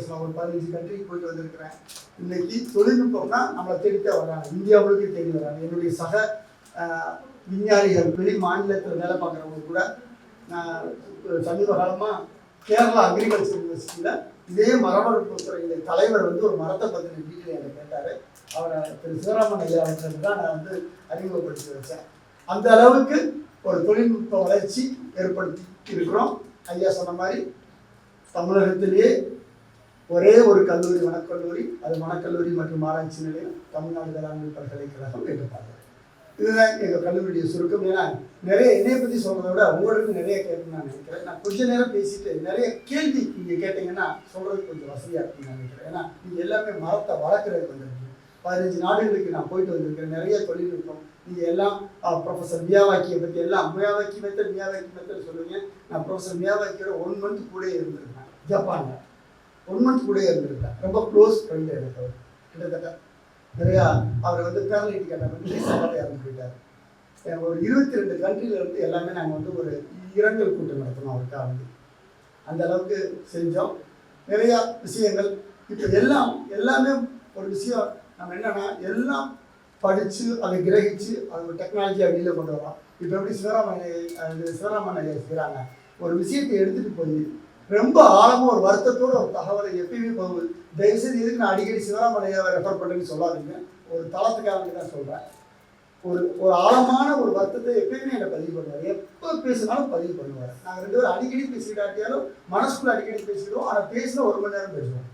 பேசலாம். ஒரு 15 கண்ட்ரிக்கு போயிட்டு வந்திருக்கிறேன். இன்னைக்கு தொழில்நுட்பம்னா நம்மளை தேடித்தான் வர்றாங்க, இந்தியாவுக்கு தேடி வர்றாங்க. என்னுடைய சக விஞ்ஞானிகள் வெளி மாநிலத்தில் வேலை பார்க்குறவங்க கூட சமீப காலமாக கேரளா அக்ரிகல்ச்சர் யூனிவர்சிட்டியில் இதே மரபணுத்துறை தலைவர் ஒரு மரத்தை பற்றின டீட்டெயில் எனக்கு கேட்டார். அவரை திரு சிவராமன் ஐயா அவர்களுக்கு தான் நான் அறிமுகப்படுத்தி வச்சேன். அந்த அளவுக்கு ஒரு தொழில்நுட்ப வளர்ச்சி ஏற்படுத்தி இருக்கிறோம். ஐயா சொன்ன மாதிரி தமிழகத்திலேயே ஒரே ஒரு கல்லூரி, வனக்கல்லூரி, அது வனக்கல்லூரி மற்றும் ஆராய்ச்சி நிலையம், தமிழ்நாடு வேளாண்மை பல்கலைக்கழகம் என்று பார்க்குறேன். இதுதான் எங்கள் கல்லூரியுடைய சுருக்கம். ஏன்னா நிறைய என்னையை பற்றி சொல்கிறத விட உங்களுக்கு நிறைய கேட்கணும்னு நான் நினைக்கிறேன். நான் கொஞ்ச நேரம் பேசிட்டு நிறைய கேள்வி நீங்கள் கேட்டிங்கன்னா சொல்கிறது கொஞ்சம் வசதியாக இருக்குன்னு நான் நினைக்கிறேன். ஏன்னா நீங்கள் எல்லாமே மரத்தை வளர்க்குறதுக்கு வந்திருக்கீங்க. 15 நாடுகளுக்கு நான் போயிட்டு வந்திருக்கிறேன். நிறைய தொழில்நுட்பம் நீங்கள் எல்லாம் ப்ரொஃபஸர் மியாவாக்கியை பற்றி எல்லாம் மியாவாக்கி மெத்தட் சொல்லுவீங்க. நான் ப்ரொஃபஸர் மியாவாக்கியோட 1 மந்த் கூட இருந்திருக்கேன். ஜப்பானில் 1 மந்த் கூட இருந்திருக்கேன். ரொம்ப க்ளோஸ் ஃப்ரெண்டு எனக்கு. அவர் கிட்டத்தட்ட நிறையா அவர் பேரலைட்டிக் அட்டாக் இறந்து போயிட்டார். ஒரு 22 கண்ட்ரியிலேருந்து எல்லாமே நாங்கள் ஒரு இரங்கல் கூட்டம் நடத்தணும் அவருக்காக. அந்த அளவுக்கு செஞ்சோம். நிறையா விஷயங்கள் இப்போ எல்லாமே ஒரு விஷயம் நம்ம என்னென்னா எல்லாம் படித்து அதை கிரகித்து அது ஒரு டெக்னாலஜியாக வெளியில் கொண்டு வரோம். இப்போ எப்படி சிவராமன் ஐயா செய்கிறாங்க, ஒரு விஷயத்தை எடுத்துகிட்டு போய் ரொம்ப ஆழமாக ஒரு வருத்தத்தோடு ஒரு தகவலை எப்பயுமே போகுது. தயவுசெய்து எதுக்கு நான் அடிக்கடி சிவராமன் ஐயாவை ரெஃபர் பண்ணுறேன்னு சொல்லாதீங்க, ஒரு தளத்துக்காக தான் சொல்கிறேன். ஒரு ஆழமான ஒரு வருத்தத்தை எப்பயுமே என்னை பதிவு பண்ணுவார். எப்போ பேசினாலும் பதிவு பண்ணுவார். நாங்கள் 2 பேரும் அடிக்கடி பேசிக்கிட்டாட்டியாலும் மனசுக்குள்ளே அடிக்கடி பேசிடுவோம். ஆனால் பேசினா 1 மணி நேரம் பேசுவோம்.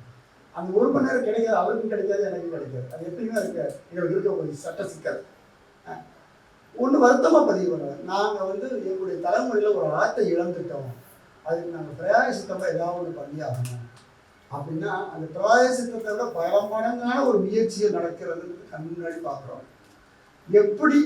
அந்த 1 மணி நேரம் கிடைக்காது, அவருக்கும் கிடைக்காது, எனக்கும் கிடைக்காது. அது எப்பயுமே இருக்காது. எங்களுக்கு இருக்க ஒரு சட்ட சிக்கல். ஒன்று வருத்தமாக பதிவு பண்ணுவார். நாங்கள் எங்களுடைய தலைமுறையில் ஒரு ஆட்டை இழந்துட்டோம், அதுக்கு நாங்கள் பிரயாசித்தமாக ஏதாவது ஒன்று பண்ணி ஆகணும் அப்படின்னா அந்த பிரயாசித்தத்தை விட பல மடங்கான ஒரு முயற்சிகள் நடக்கிறதுக்கு கண் முன்னாடி பார்க்குறோம். எப்படி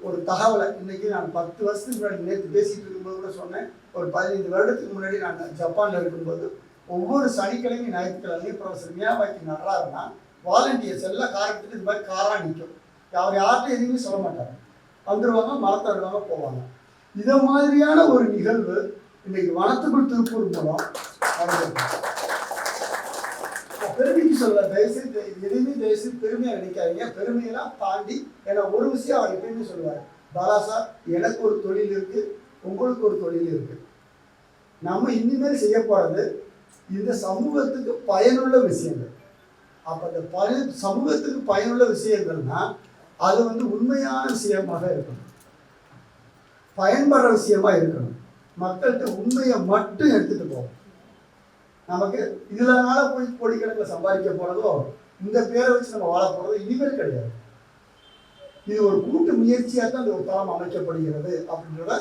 ஒரு தகவலை இன்னைக்கு நான் 10 வருஷத்துக்கு முன்னாடி நேற்று பேசிகிட்டு இருக்கும்போது கூட சொன்னேன். ஒரு 15 வருடத்துக்கு முன்னாடி நான் ஜப்பானில் இருக்கும்போது ஒவ்வொரு சனிக்கிழமையும் ஞாயிற்றுக்கிழமையும் ப்ரொஃபஸர் மியாவாக்கி நடுறாருன்னா வாலண்டியர்ஸ் எல்லாம் காரத்துக்கு இது மாதிரி காராக நிற்கும். அவர் யார்கிட்டும் எதுவுமே சொல்ல மாட்டாங்க, வந்துடுவாங்க, மரத்தை விடுவாங்க, போவாங்க. இதை மாதிரியான ஒரு நிகழ்வு இன்னைக்கு வனத்துக்குள் திருப்பூர் மூலம் பெருமைக்கு சொல்ல தயவுசெய்து எதுவுமே தயவுசெய்து பெருமையாக நினைக்காதீங்க. பெருமையெல்லாம் தாண்டி ஏன்னா ஒரு விஷயம் அவர் எப்பயுமே சொல்லுவார், பாலாசா எனக்கு ஒரு தொழில் இருக்குது, உங்களுக்கு ஒரு தொழில் இருக்குது. நம்ம இனிமேல் செய்ய போகிறது இந்த சமூகத்துக்கு பயனுள்ள விஷயங்கள். அப்போ அந்த சமூகத்துக்கு பயனுள்ள விஷயங்கள்னா அது உண்மையான விஷயமாக இருக்கணும், பயன்படுற விஷயமா இருக்கணும். மக்கள்கிட்ட உண்மையை மட்டும் எடுத்துகிட்டு போகும். நமக்கு இதனால போய் கோடிக்கணக்கில் சம்பாதிக்க போகிறதோ இந்த பேரை வச்சு நம்ம வாழ போகிறதோ இனிமேல் கிடையாது. இது ஒரு கூட்டு முயற்சியாக தான் இந்த ஒரு தளம் அமைக்கப்படுகிறது அப்படின்றத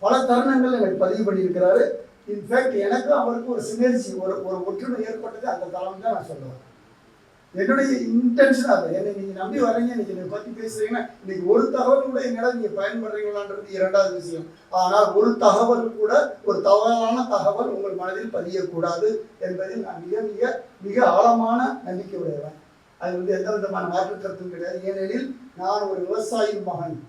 பல தருணங்கள் எனக்கு பதிவு பண்ணியிருக்கிறாரு. இன்ஃபேக்ட் எனக்கும் அவருக்கும் ஒரு சினர்ஜி, ஒரு ஒற்றுமை ஏற்பட்டது அந்த தளம் தான் நான் சொல்லுவேன். என்னுடைய இன்டென்ஷன் அது. என்னை நீங்கள் நம்பி வரீங்க, இன்னைக்கு என்னை பற்றி பேசுகிறீங்கன்னா இன்னைக்கு ஒரு தகவல் கூட என்னிடம் நீங்கள் பயன்படுறீங்களான்றது 2வது விஷயம். ஆனால் ஒரு தகவல் கூட, ஒரு தவறான தகவல் உங்கள் மனதில் பதியக்கூடாது என்பதில் நான் மிக மிக மிக ஆழமான நம்பிக்கை உடையவன். அது எந்த விதமான மாற்று கருத்தும் கிடையாது. ஏனெனில் நான் ஒரு விவசாயின் மகன்.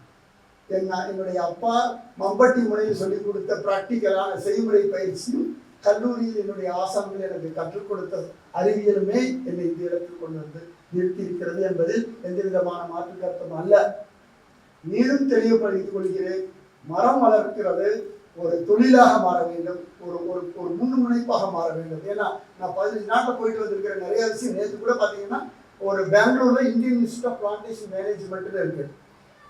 என்னுடைய அப்பா மம்பட்டி முனையில் சொல்லிக் கொடுத்த பிராக்டிக்கலான செய்முறை பயிற்சியும் கல்லூரியில் என்னுடைய ஆசான்கள் எனக்கு கற்றுக் கொடுத்த அறிவியலுமே என்னை இந்த இடத்தில் கொண்டு நிறுத்தி இருக்கிறது என்பதில் எந்த விதமான மாற்று கருத்தும் அல்ல. மீண்டும் தெளிவுபடுத்திக் கொள்கிறேன், மரம் வளர்க்கிறது ஒரு தொழிலாக மாற வேண்டும், ஒரு முன்முனைப்பாக மாற வேண்டும். ஏன்னா நான் 15 நாட்டில் போயிட்டு வந்திருக்கிற நிறைய விஷயம். நேற்று கூட பார்த்தீங்கன்னா ஒரு பெங்களூர்ல இந்தியன் இன்ஸ்டியூட் ஆஃப் பிளான்டேஷன் மேனேஜ்மெண்ட்ல இருக்கு.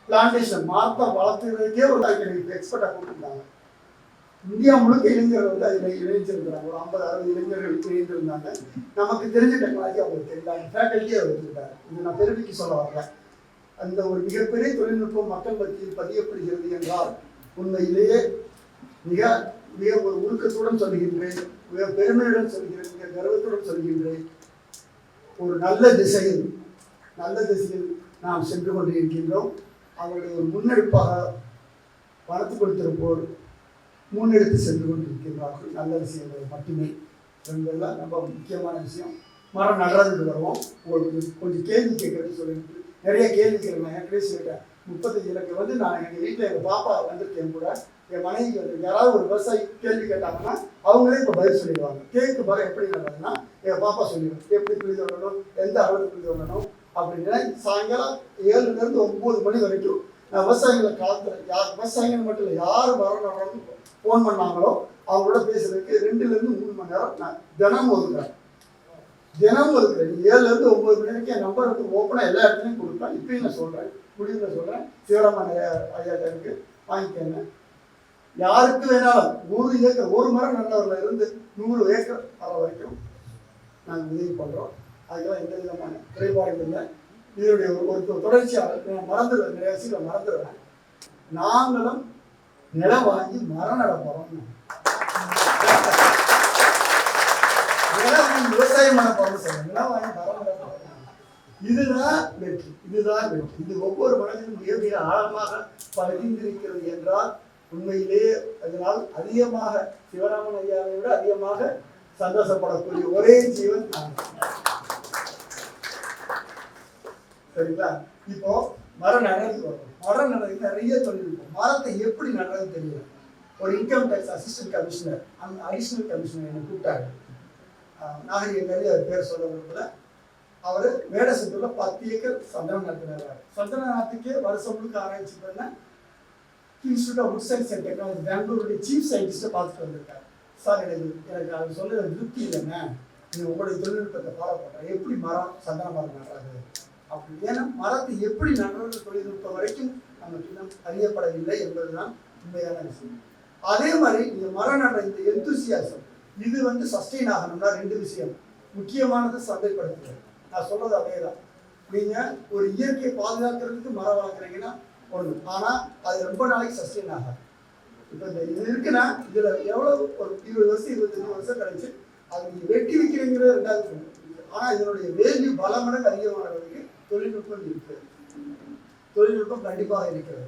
பிளான்டேஷன் மரத்தை வளர்த்துறதுக்கே ஒரு எக்ஸ்பர்ட்டாக கொடுத்துருந்தாங்க. இந்தியா முழுக்க இளைஞர்கள் அதில் இணைஞ்சிருக்கிறாங்க. ஒரு 50-60 இளைஞர்கள் இணைந்திருந்தாங்க. நமக்கு தெரிஞ்ச டெக்னாலஜி அவங்களுக்கு தெரியல, ஃபேக்கல்ட்டியே அவர் வச்சுருக்காரு. இது நான் பெருமைக்கு சொல்ல வரேன். அந்த ஒரு மிகப்பெரிய தொழில்நுட்பம் மக்கள் மத்தியில் பதியப்படுகிறது என்றால் உண்மையிலேயே மிக மிக ஒரு உருக்கத்துடன் சொல்கின்றேன், மிக பெருமையுடன் சொல்கிறேன், மிக கர்வத்துடன் சொல்கின்றேன். ஒரு நல்ல திசையில் நாம் சென்று கொண்டிருக்கின்றோம். அவருடைய ஒரு முன்னெடுப்பாக வளர்த்து திருப்போர் முன்னெடுத்து சென்று கொண்டிருக்கின்றார்கள். நல்ல விஷயங்கள் மட்டுமே என்பதெல்லாம் ரொம்ப முக்கியமான விஷயம். மரம் நடுறதுக்கு வருவோம். உங்களுக்கு கொஞ்சம் கேள்வி கேட்குறேன்னு சொல்லிட்டு நிறைய கேள்வி கேட்குறேன். ஏற்கனவே சொல்லிட்டேன் 35 எனக்கு நான் எங்கள் வீட்டில் எங்கள் பாப்பா வந்திருக்கேன் கூட, என் மனைவிக்கு யாராவது ஒரு விவசாயி கேள்வி கேட்டாங்கன்னா அவங்களே இப்போ பதில் சொல்லிடுவாங்க. கேட்கு பாரு எப்படி நடக்குதுன்னா என் பாப்பா சொல்லிடும் எப்படி குழி தோண்டணும், எந்த அளவுக்கு குழி தோண்டணும் அப்படின்னா. சாயங்காலம் 7லேருந்து 9 மணி வரைக்கும் நான் விவசாயிகளை காலத்தில் விவசாயிகள் மட்டும் இல்லை, யார் வரணும் ஃபோன் பண்ணாங்களோ அவங்களோட பேசுறதுக்கு 2லேருந்து 3 மணி நேரம் நான் தினமும் ஒதுக்குறேன். 7லேருந்து 9 மணி வரைக்கும் என் நம்பர் வந்து ஓப்பனாக எல்லா இடத்துலையும் கொடுப்பேன். இப்பயும் நான் சொல்கிறேன், முடிவில் சொல்கிறேன், சிவராமன் ஐயா இருக்கு, வாங்கிக்கோங்க. யாருக்கு வேணாலும் 100 ஏக்கர், ஒரு மரம் நல்லவரில் இருந்து 100 ஏக்கர் வர வரைக்கும் நாங்கள் உதவி பண்ணுறோம். அதுக்கெல்லாம் எந்த விதமான குறைபாடும் இல்லை. இதனுடைய ஒரு தொடர்ச்சியாக நான் மறந்துடுவேன், நிறைய விஷயங்களை மறந்துடுவேன். நாங்களும் நிலம் வாங்கி மரம் நட போகிறோம், நிலம் வாங்கி விவசாயம் பண்ண போகிறோம்னு சொல்லுவேன். நிலம் வாங்கி மரம் நட போகிறோம். இதுதான் வெற்றி, இதுதான் வெற்றி. இது ஒவ்வொரு மனதிலும் மிக மிக ஆழமாக பதிந்திருக்கிறது என்றால் உண்மையிலேயே அதனால் அதிகமாக சிவராமன் ஐயாவை விட அதிகமாக சந்தோஷப்படக்கூடிய ஒரே ஜீவன் நான். சரிங்களா? இப்போ மரம் நடுறதுக்கு வரும். மரம் நடுறதுக்கு நிறைய தொழில்நுட்பம். மரத்தை எப்படி நடுறது தெரியல. ஒரு இன்கம் டேக்ஸ் அசிஸ்டன்ட் கமிஷனர், அந்த அடிஷனல் கமிஷனர் என்னை கூப்பிட்டாரு. நாகரிகங்கிறது அவர் பேர் சொல்ல விரும்பல. அவர் வேடசத்தூர்ல 10 ஏக்கர் சந்தனம் நடத்தினார். சந்தன நாட்டுக்கே வருஷம் முழுக்க ஆராய்ச்சி பண்ண institute of wood science and technology பெங்களூருடைய சீஃப் சயின்டிஸ்ட்டை பார்த்துட்டு வந்திருக்காரு. சார், எனக்கு அவர் சொல்ல திருப்தி இல்லைங்க, நீங்கள் உங்களுடைய தொழில்நுட்பத்தை ஃபாலோ பண்ணுறேன், எப்படி மரம் சந்தன மரம் நடுறாரு அப்படி. ஏன்னா மரத்தை எப்படி நடுறது தொழில்நுட்பம் வரைக்கும் நமக்கு இன்னும் அறியப்படவில்லை என்பதுதான் உண்மையான விஷயம். அதே மாதிரி இந்த மரம் நடுற இந்த எந்தூசியாசம் இது வந்து சஸ்டெயின் ஆகணும்னா 2 விஷயம். முக்கியமானது சந்தைப்படுத்துறது. நான் சொல்றது அதே தான். நீங்கள் ஒரு இயற்கையை பாதுகாக்கிறதுக்கு மரம் வளர்க்குறீங்கன்னா ஒன்று, ஆனால் அது ரொம்ப நாளைக்கு சஸ்டெயின் ஆகாது. இப்போ இந்த இது இருக்குன்னா இதில் எவ்வளோ ஒரு 20 வருஷம் 25 வருஷம் கழிச்சு அது நீங்கள் வெட்டி வைக்கிறீங்கிறது 2வது. ஆனால் இதனுடைய வேல்யூ பல மடங்கு அதிகமானதுக்கு தொழில்நுட்பம் இருக்குது. தொழில்நுட்பம் கண்டிப்பாக இருக்கிறது.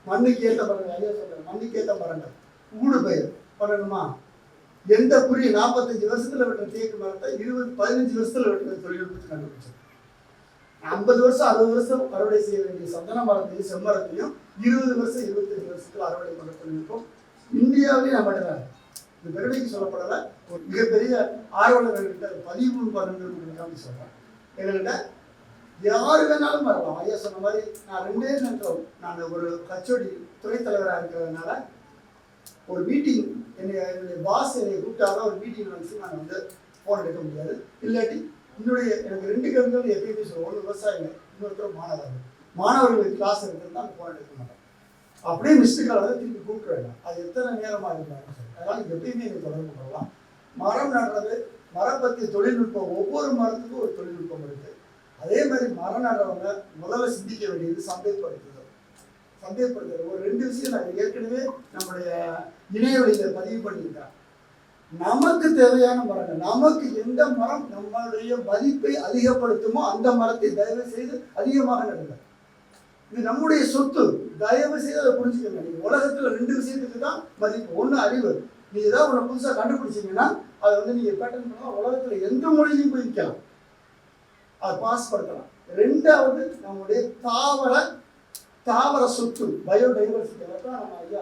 மண்ணுக்கு ஏற்ற மரங்கள், ஐயா சொல்கிறேன், மண்ணுக்கு ஏற்ற மரங்கள் ஊடு பயிர் பண்ணணுமா? எந்த புரிய 45 வருஷத்துல வெட்டுற தேக்கு மரத்தை 15 வருஷத்துல வெட்டுற தொழில்நுட்பத்தை கண்டுபிடிச்சது. 50 வருஷம் 60 வருஷம் அறுவடை செய்ய வேண்டிய சந்தன மரத்தையும் செம்மரத்தையும் 20 வருஷம் 25 வருஷத்துல அறுவடை பண்ண தொழில்நுட்பம் இந்தியாவிலேயே நம்ம மட்டும்தான். இந்த பெருமைக்கு சொல்லப்படல. ஒரு மிகப்பெரிய ஆர்வலர்கள்கிட்ட 13 காமி சொல்றேன். எங்கள்கிட்ட யாரு வேணாலும் வரலாம். ஐயா சொன்ன மாதிரி நான் 2 நேரம் நான் ஒரு கச்சோடி துணைத் தலைவராக இருக்கிறதுனால ஒரு மீட்டிங் என்னுடைய பாஸ் என்னை கூப்பிட்டாதான் ஒரு மீட்டிங் வந்து நான் வந்து போன் எடுக்க முடியாது. இல்லாட்டி எனக்கு 2 கருங்கள் எப்பயுமே சொல்லுவோம். ஒன்று விவசாயிங்க, இன்னொருத்தர் மாணவர்களுக்கு கிளாஸ் இருக்கிறது தான் போன் எடுக்க மாட்டேன். அப்படியே மிஸ்டு கால் வந்து திருப்பி கூப்பிட்டுருவாங்க. அது எத்தனை நேரமாக இருந்தாலும் சரி. அதனால எப்பயுமே எனக்கு தொடர்பு பண்ணலாம். மரம் நடுறது, மரம் பற்றிய தொழில்நுட்பம், ஒவ்வொரு மரத்துக்கும் ஒரு தொழில்நுட்பம் இருக்கு. அதே மாதிரி மரம் நடுறவங்க முதல்ல சிந்திக்க வேண்டியது சந்தைப்படுத்துதல். ஒரு 2 விஷயம் நான் ஏற்கனவே நம்முடைய இணையவழியில பதிவு பண்ணியிருக்கேன். நமக்கு தேவையான மரங்கள், நமக்கு எந்த மரம் நம்மளுடைய மதிப்பை அதிகப்படுத்துமோ அந்த மரத்தை தயவு செய்து அதிகமாக நடுங்க. இது நம்முடைய சொத்து. தயவு செய்து அதை புரிஞ்சுக்கங்க. நீங்க உலகத்துல 2 விஷயத்துக்கு தான் மதிப்பு. ஒண்ணு அறிவு. நீங்க ஏதாவது ஒண்ணு புதுசா கண்டுபிடிச்சீங்கன்னா அதை வந்து நீங்க பேட்டன் பண்ணலாம். உலகத்துல எந்த மொழியிலையும் போய் விற்கலாம், அதை பாஸ் படுத்தலாம். 2வது நம்முடைய தாவர சொத்து, பயோடைவர்சிட்டி. தான் நம்ம ஐயா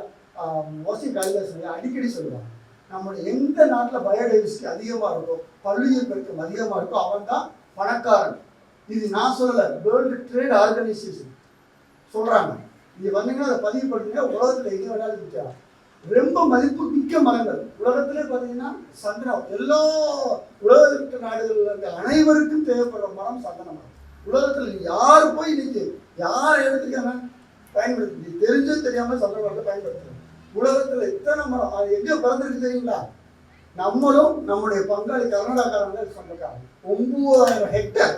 மோசி காளிதாசன் அடிக்கடி சொல்லுவாங்க. நம்மளுடைய எந்த நாட்டில் பயோடைவர்சிட்டி அதிகமாக இருக்கோ, பல்லுயிர் பெருக்கம் அதிகமாக இருக்கோ, அவன் தான் பணக்காரன். இது நான் சொல்லலை, வேர்ல்டு ட்ரேட் ஆர்கனைசேஷன் சொல்கிறாங்க. நீங்கள் வந்தீங்கன்னா அதை பதிவு பண்ணுங்க. உலகத்தில் எங்கே வேணாலும் விற்கலாம். ரொம்ப மதிப்பு மிக்க மரங்கள் உலகத்திலே பார்த்தீங்கன்னா சந்தனம். எல்லா உலக நாடுகளில் இருக்க அனைவருக்கும் தேவைப்படுற மரம் சந்தன மரம். உலகத்தில் யார் போய் இன்னைக்கு யார் எடுத்துக்காம பயன்படுத்தி தெரிஞ்சோ தெரியாமல் சந்தன மரத்தை பயன்படுத்துறாங்க. உலகத்தில் எத்தனை மரம் அது எங்கே பிறந்திருக்கு தெரியுங்களா? நம்மளும் நம்முடைய பங்காளி கர்நாடகாரங்க சொந்தக்காரங்க. 9000 ஹெக்டேர்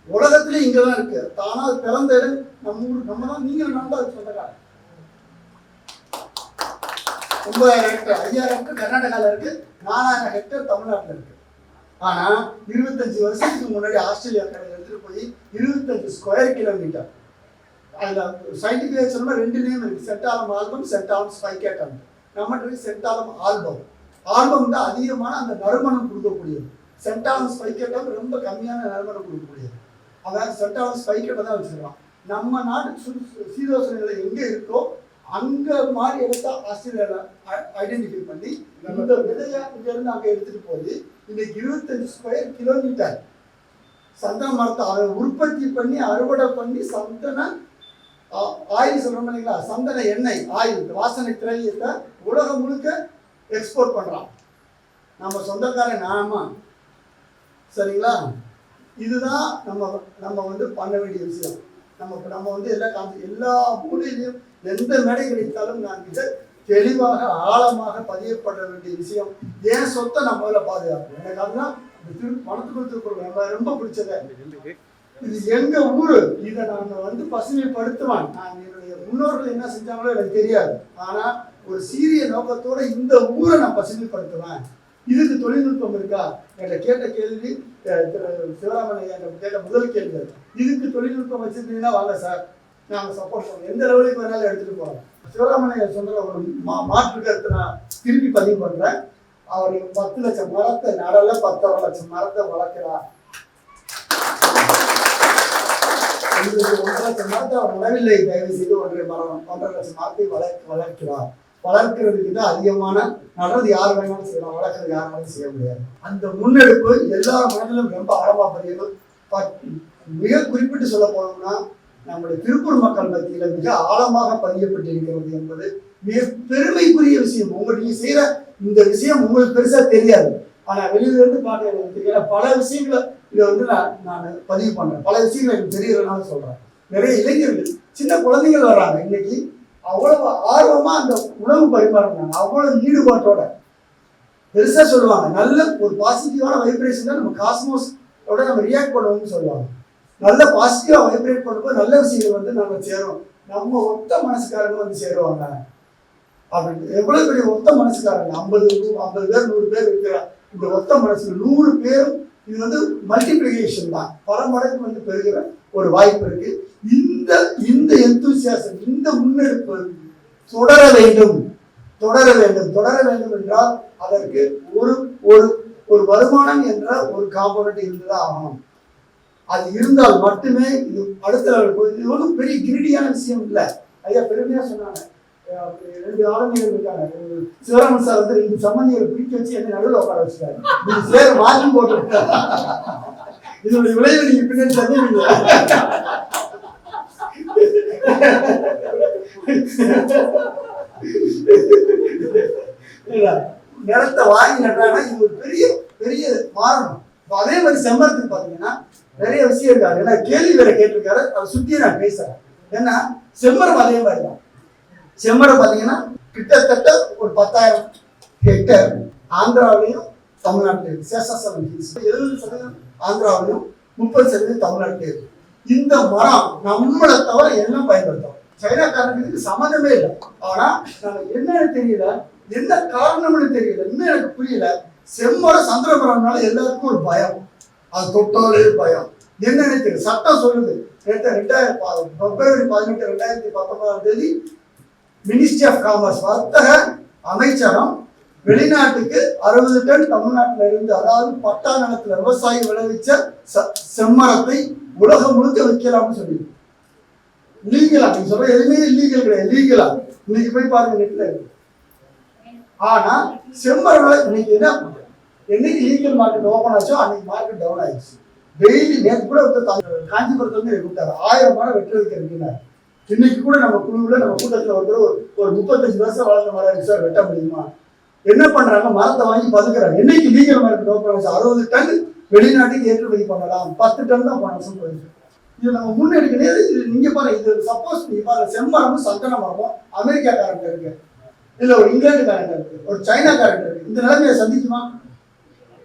உலகத்திலே இங்கே தான் இருக்கு. தானா பிறந்த இடம் நம்ம தான். நீங்கள் நான் தான் சொந்தக்காரங்க. 9000 ஹெக்டேர், 5000 ஹெக்டேர் கர்நாடகாவில் இருக்கு, 4000 ஹெக்டேர் தமிழ்நாட்டில் இருக்கு. ஆனால் 25 வருஷத்துக்கு முன்னாடி ஆஸ்திரேலியா கடையில் எடுத்துட்டு போய் 25 ஸ்கொயர் கிலோமீட்டர். அதில் சயின்டிஃபிக் சொன்னா 2 நேம் இருக்கு. சென்டாலம் ஆல்பம், சென்டாலம் ஸ்பைகேட்டம். நம்மகிட்ட சென்டாலம் ஆல்பம். ஆல்பம் தான் அதிகமான அந்த நறுமணம் கொடுக்கக்கூடியது. சென்டாலம் ஸ்பைகேட்டம் ரொம்ப கம்மியான நறுமணம் கொடுக்கக்கூடியது. அதாவது சென்டாலம் ஸ்பைகேட்டை தான் வச்சுக்கலாம். நம்ம நாட்டு சீதோசன நிலை எங்கே இருக்கோ அங்க மாதிரி இடத்த ஆஸ்திரேலியாவில் ஐடென்டிஃபை பண்ணி இந்த விதையை இங்கிருந்து அங்கே எடுத்துட்டு போய் இன்னைக்கு 25 ஸ்கொயர் கிலோமீட்டர் சந்தன மரத்தை உற்பத்தி பண்ணி அறுவடை பண்ணி சந்தன ஆயில் சொல்றோம் இல்லைங்களா, சந்தன எண்ணெய் ஆயில் வாசனை திரவியத்தை உலகம் முழுக்க எக்ஸ்போர்ட் பண்றான். நம்ம சொந்தக்காரன் நாம சரிங்களா. இதுதான் நம்ம வந்து பண்ண வேண்டிய விஷயம். நம்ம வந்து எல்லா மூலையிலையும் எந்த மேடை கிடைத்தாலும் நான் மிக தெளிவாக ஆழமாக பதியப்பட வேண்டிய விஷயம். என் சொத்தை நம்ம முதல்ல பாதுகாக்கணும். எனக்கு அதுதான் மனத்துக்குள் திருக்குறள் ரொம்ப பிடிச்சது. இது எங்க ஊரு, இதை நான் வந்து பசுமைப்படுத்துவேன். நான் என்னுடைய முன்னோர்கள் என்ன செஞ்சாங்களோ எனக்கு தெரியாது. ஆனா ஒரு சீரிய நோக்கத்தோட இந்த ஊரை நான் பசுமைப்படுத்துவேன். இதுக்கு தொழில்நுட்பம் இருக்கா என்ற கேட்ட கேள்வி சிவராமன் கேட்ட முதல் கேள்வி. இதுக்கு தொழில்நுட்பம் வச்சிருந்தீங்கன்னா வாங்க சார், நாங்கள் சப்போர்ட் பண்ணுவோம். எந்த லெவலுக்கு வேணாலும் எடுத்துட்டு போகிறோம். சிவராமன் சொல்ற ஒரு மாற்று கருத்தை நான் திருப்பி பதிவு பண்றேன். அவர் 10 லட்சம் மரத்தை நடல 10 லட்சம் மரத்தை வளர்க்கிறார். 1 லட்சம் மரத்தை அவர் நடவில்லை, தயவு செய்து 1.5 லட்சம் மரத்தை வளர்க்கிறார். வளர்க்கிறதுக்கு தான் அதிகமான நடுறது யார் வேணாலும் செய்யலாம், வளர்க்கறது யாராலும் செய்ய முடியாது. அந்த முன்னெடுப்பு எல்லா மனதிலும் ரொம்ப ஆழமா பதியணும். மிக குறிப்பிட்டு சொல்ல போனோம்னா நம்முடைய திருப்பூர் மக்கள் மத்தியில மிக ஆழமாக பதியப்பட்டிருக்கிறது என்பது மிக பெருமைக்குரிய விஷயம். நீங்க செய்யற இந்த விஷயம் உங்களுக்கு பெருசா தெரியாது, ஆனா வெளியில இருந்து பார்க்க எனக்கு தெரியல. பல விஷயங்களை இதை வந்து நான் பதிவு பண்றேன். பல விஷயங்களை எனக்கு தெரியறதுனால சொல்றேன். நிறைய இளைஞர்கள் சின்ன குழந்தைகள் வர்றாங்க இன்னைக்கு, அவ்வளவு ஆர்வமா அந்த உணவு பரிமாறுறாங்க, அவ்வளவு ஈடுபாட்டோட பெருசா சொல்லுவாங்க. நல்ல ஒரு பாசிட்டிவான வைப்ரேஷன் தான் நம்ம காஸ்மோஸோட நம்ம ரியாக்ட் பண்ணுவோம்னு சொல்லுவாங்க. நல்ல பாசிட்டிவா வைப்ரேட் பண்ணும்போது நல்ல விஷயங்கள் வந்து நம்ம சேரும். நம்ம ஒத்த மனசுக்காரங்க வந்து சேருவாங்க அப்படின்னு. எவ்வளவு பெரிய ஒத்த மனசுக்காரங்க, 50 பேர் 100 பேர் இருக்கிற இந்த ஒத்த மனசு 100 பேரும் இது வந்து மல்டிபிளிகேஷன் தான், பல மடங்கு வந்து பெறுகிற ஒரு வாய்ப்பு இருக்கு. இந்த எந்தூசியாசம், இந்த முன்னெடுப்பு தொடர வேண்டும் என்றால் அதற்கு ஒரு வருமானம் என்ற ஒரு காம்போனன்ட் இருந்துதான் ஆகணும். அது இருந்தால் மட்டுமே இது அடுத்த லெவலுக்கு. இது ஒன்றும் பெரிய கிரீடியான விஷயம் இல்லை. ஐயா பெருமையா சொன்னாங்க, 2 ஆளுமைகள் இருக்காங்க. சிவராமன் சார் வந்து 2 சம்பந்திகளை பிடிக்க வச்சு என்ன நடுவில் உட்கார வச்சுட்டாரு. நீங்க சேர மாற்றி போட்டு இதனுடைய விளைவு நீங்க பின்னாடி தந்துவீங்க. நிலத்தை வாங்கி நட்டாங்கன்னா இது ஒரு பெரிய மாறணும். அதே மாதிரி செம்மரத்துக்கு பாத்தீங்கன்னா நிறைய விஷயம் இருக்காரு. ஏன்னா கேள்வி வேற கேட்டிருக்காரு, அதை சுத்தி நான் பேசுறேன். ஏன்னா செம்மரம் அதே மாதிரி தான். செம்மரம் பாத்தீங்கன்னா கிட்டத்தட்ட ஒரு 10,000 ஹெக்டேர் ஆந்திராவிலையும் தமிழ்நாட்டிலையும், சேஷாசலம் ஹில்ஸ் 70% ஆந்திராவிலையும் 30% தமிழ்நாட்டிலே இருக்கு. இந்த மரம் நம்மளை தவிர எல்லாம் பயன்படுத்தும். சைனாக்காரங்களுக்கு சம்மந்தமே இல்லை. ஆனா நம்ம என்னன்னு தெரியல, என்ன காரணம்னு தெரியல, இன்னும் எனக்கு புரியல. செம்மரம் சந்திரமரம்னால எல்லாருக்கும் ஒரு பயம், அது தொட்டாலே பயம். என்னன்னு தெரியல. சட்டம் சொல்லுது. பிப்ரவரி 18, 2019 மினிஸ்ட்ரி ஆஃப் காமர்ஸ் வர்த்தக அமைச்சகம் வெளிநாட்டுக்கு 60 டன் தமிழ்நாட்டில இருந்து, அதாவது பட்டா நிலத்துல விவசாயி விளைவிச்ச செம்மரத்தை உலகம் முழுக்க வைக்கலாம்னு சொல்லி லீகலா. நீங்க சொல்ற எதுவுமே இல்லீகல் கிடையாது, லீகலா. இன்னைக்கு போய் பாருங்க நெட்ல இருக்கு. ஆனா செம்மரம் இன்னைக்கு என்னைக்கு லீகல் மார்க்கெட் ஓபன் ஆச்சோ அன்னைக்கு மார்க்கெட் டவுன் ஆயிடுச்சு. டெய்லி நேற்று கூட காஞ்சிபுரத்துல இருந்து விட்டாரு 1000 மரம் வெட்டுறதுக்கு இருக்கிறார். இன்னைக்கு கூட நம்ம குழுவுல நம்ம கூட்டத்துல ஒரு 35 வருஷம் வளர்ந்த மரம் சார் வெட்ட முடியுமா? என்ன பண்றாங்க, மரத்தை வாங்கி பதுக்குறாங்க. என்னைக்கு லீகல் மார்க்கெட் ஓபன் ஆச்சு 60 டன் வெளிநாட்டுக்கு ஏற்றுமதி பண்ணலாம், 10 டன் தான் போன வருஷம் போயிருக்கு. இது நம்ம முன்னெடுக்கிறது. நீங்க பாருங்க, இது சப்போஸ் நீங்க பாருங்க, செம்மரமும் சந்தன மரமும் அமெரிக்காக்காரங்க இருக்கு, இல்ல ஒரு இங்கிலாந்துக்காரங்க இருக்கு, ஒரு சைனாக்காரங்க இருக்கு. இந்த நிலைமையை சந்திக்குமா?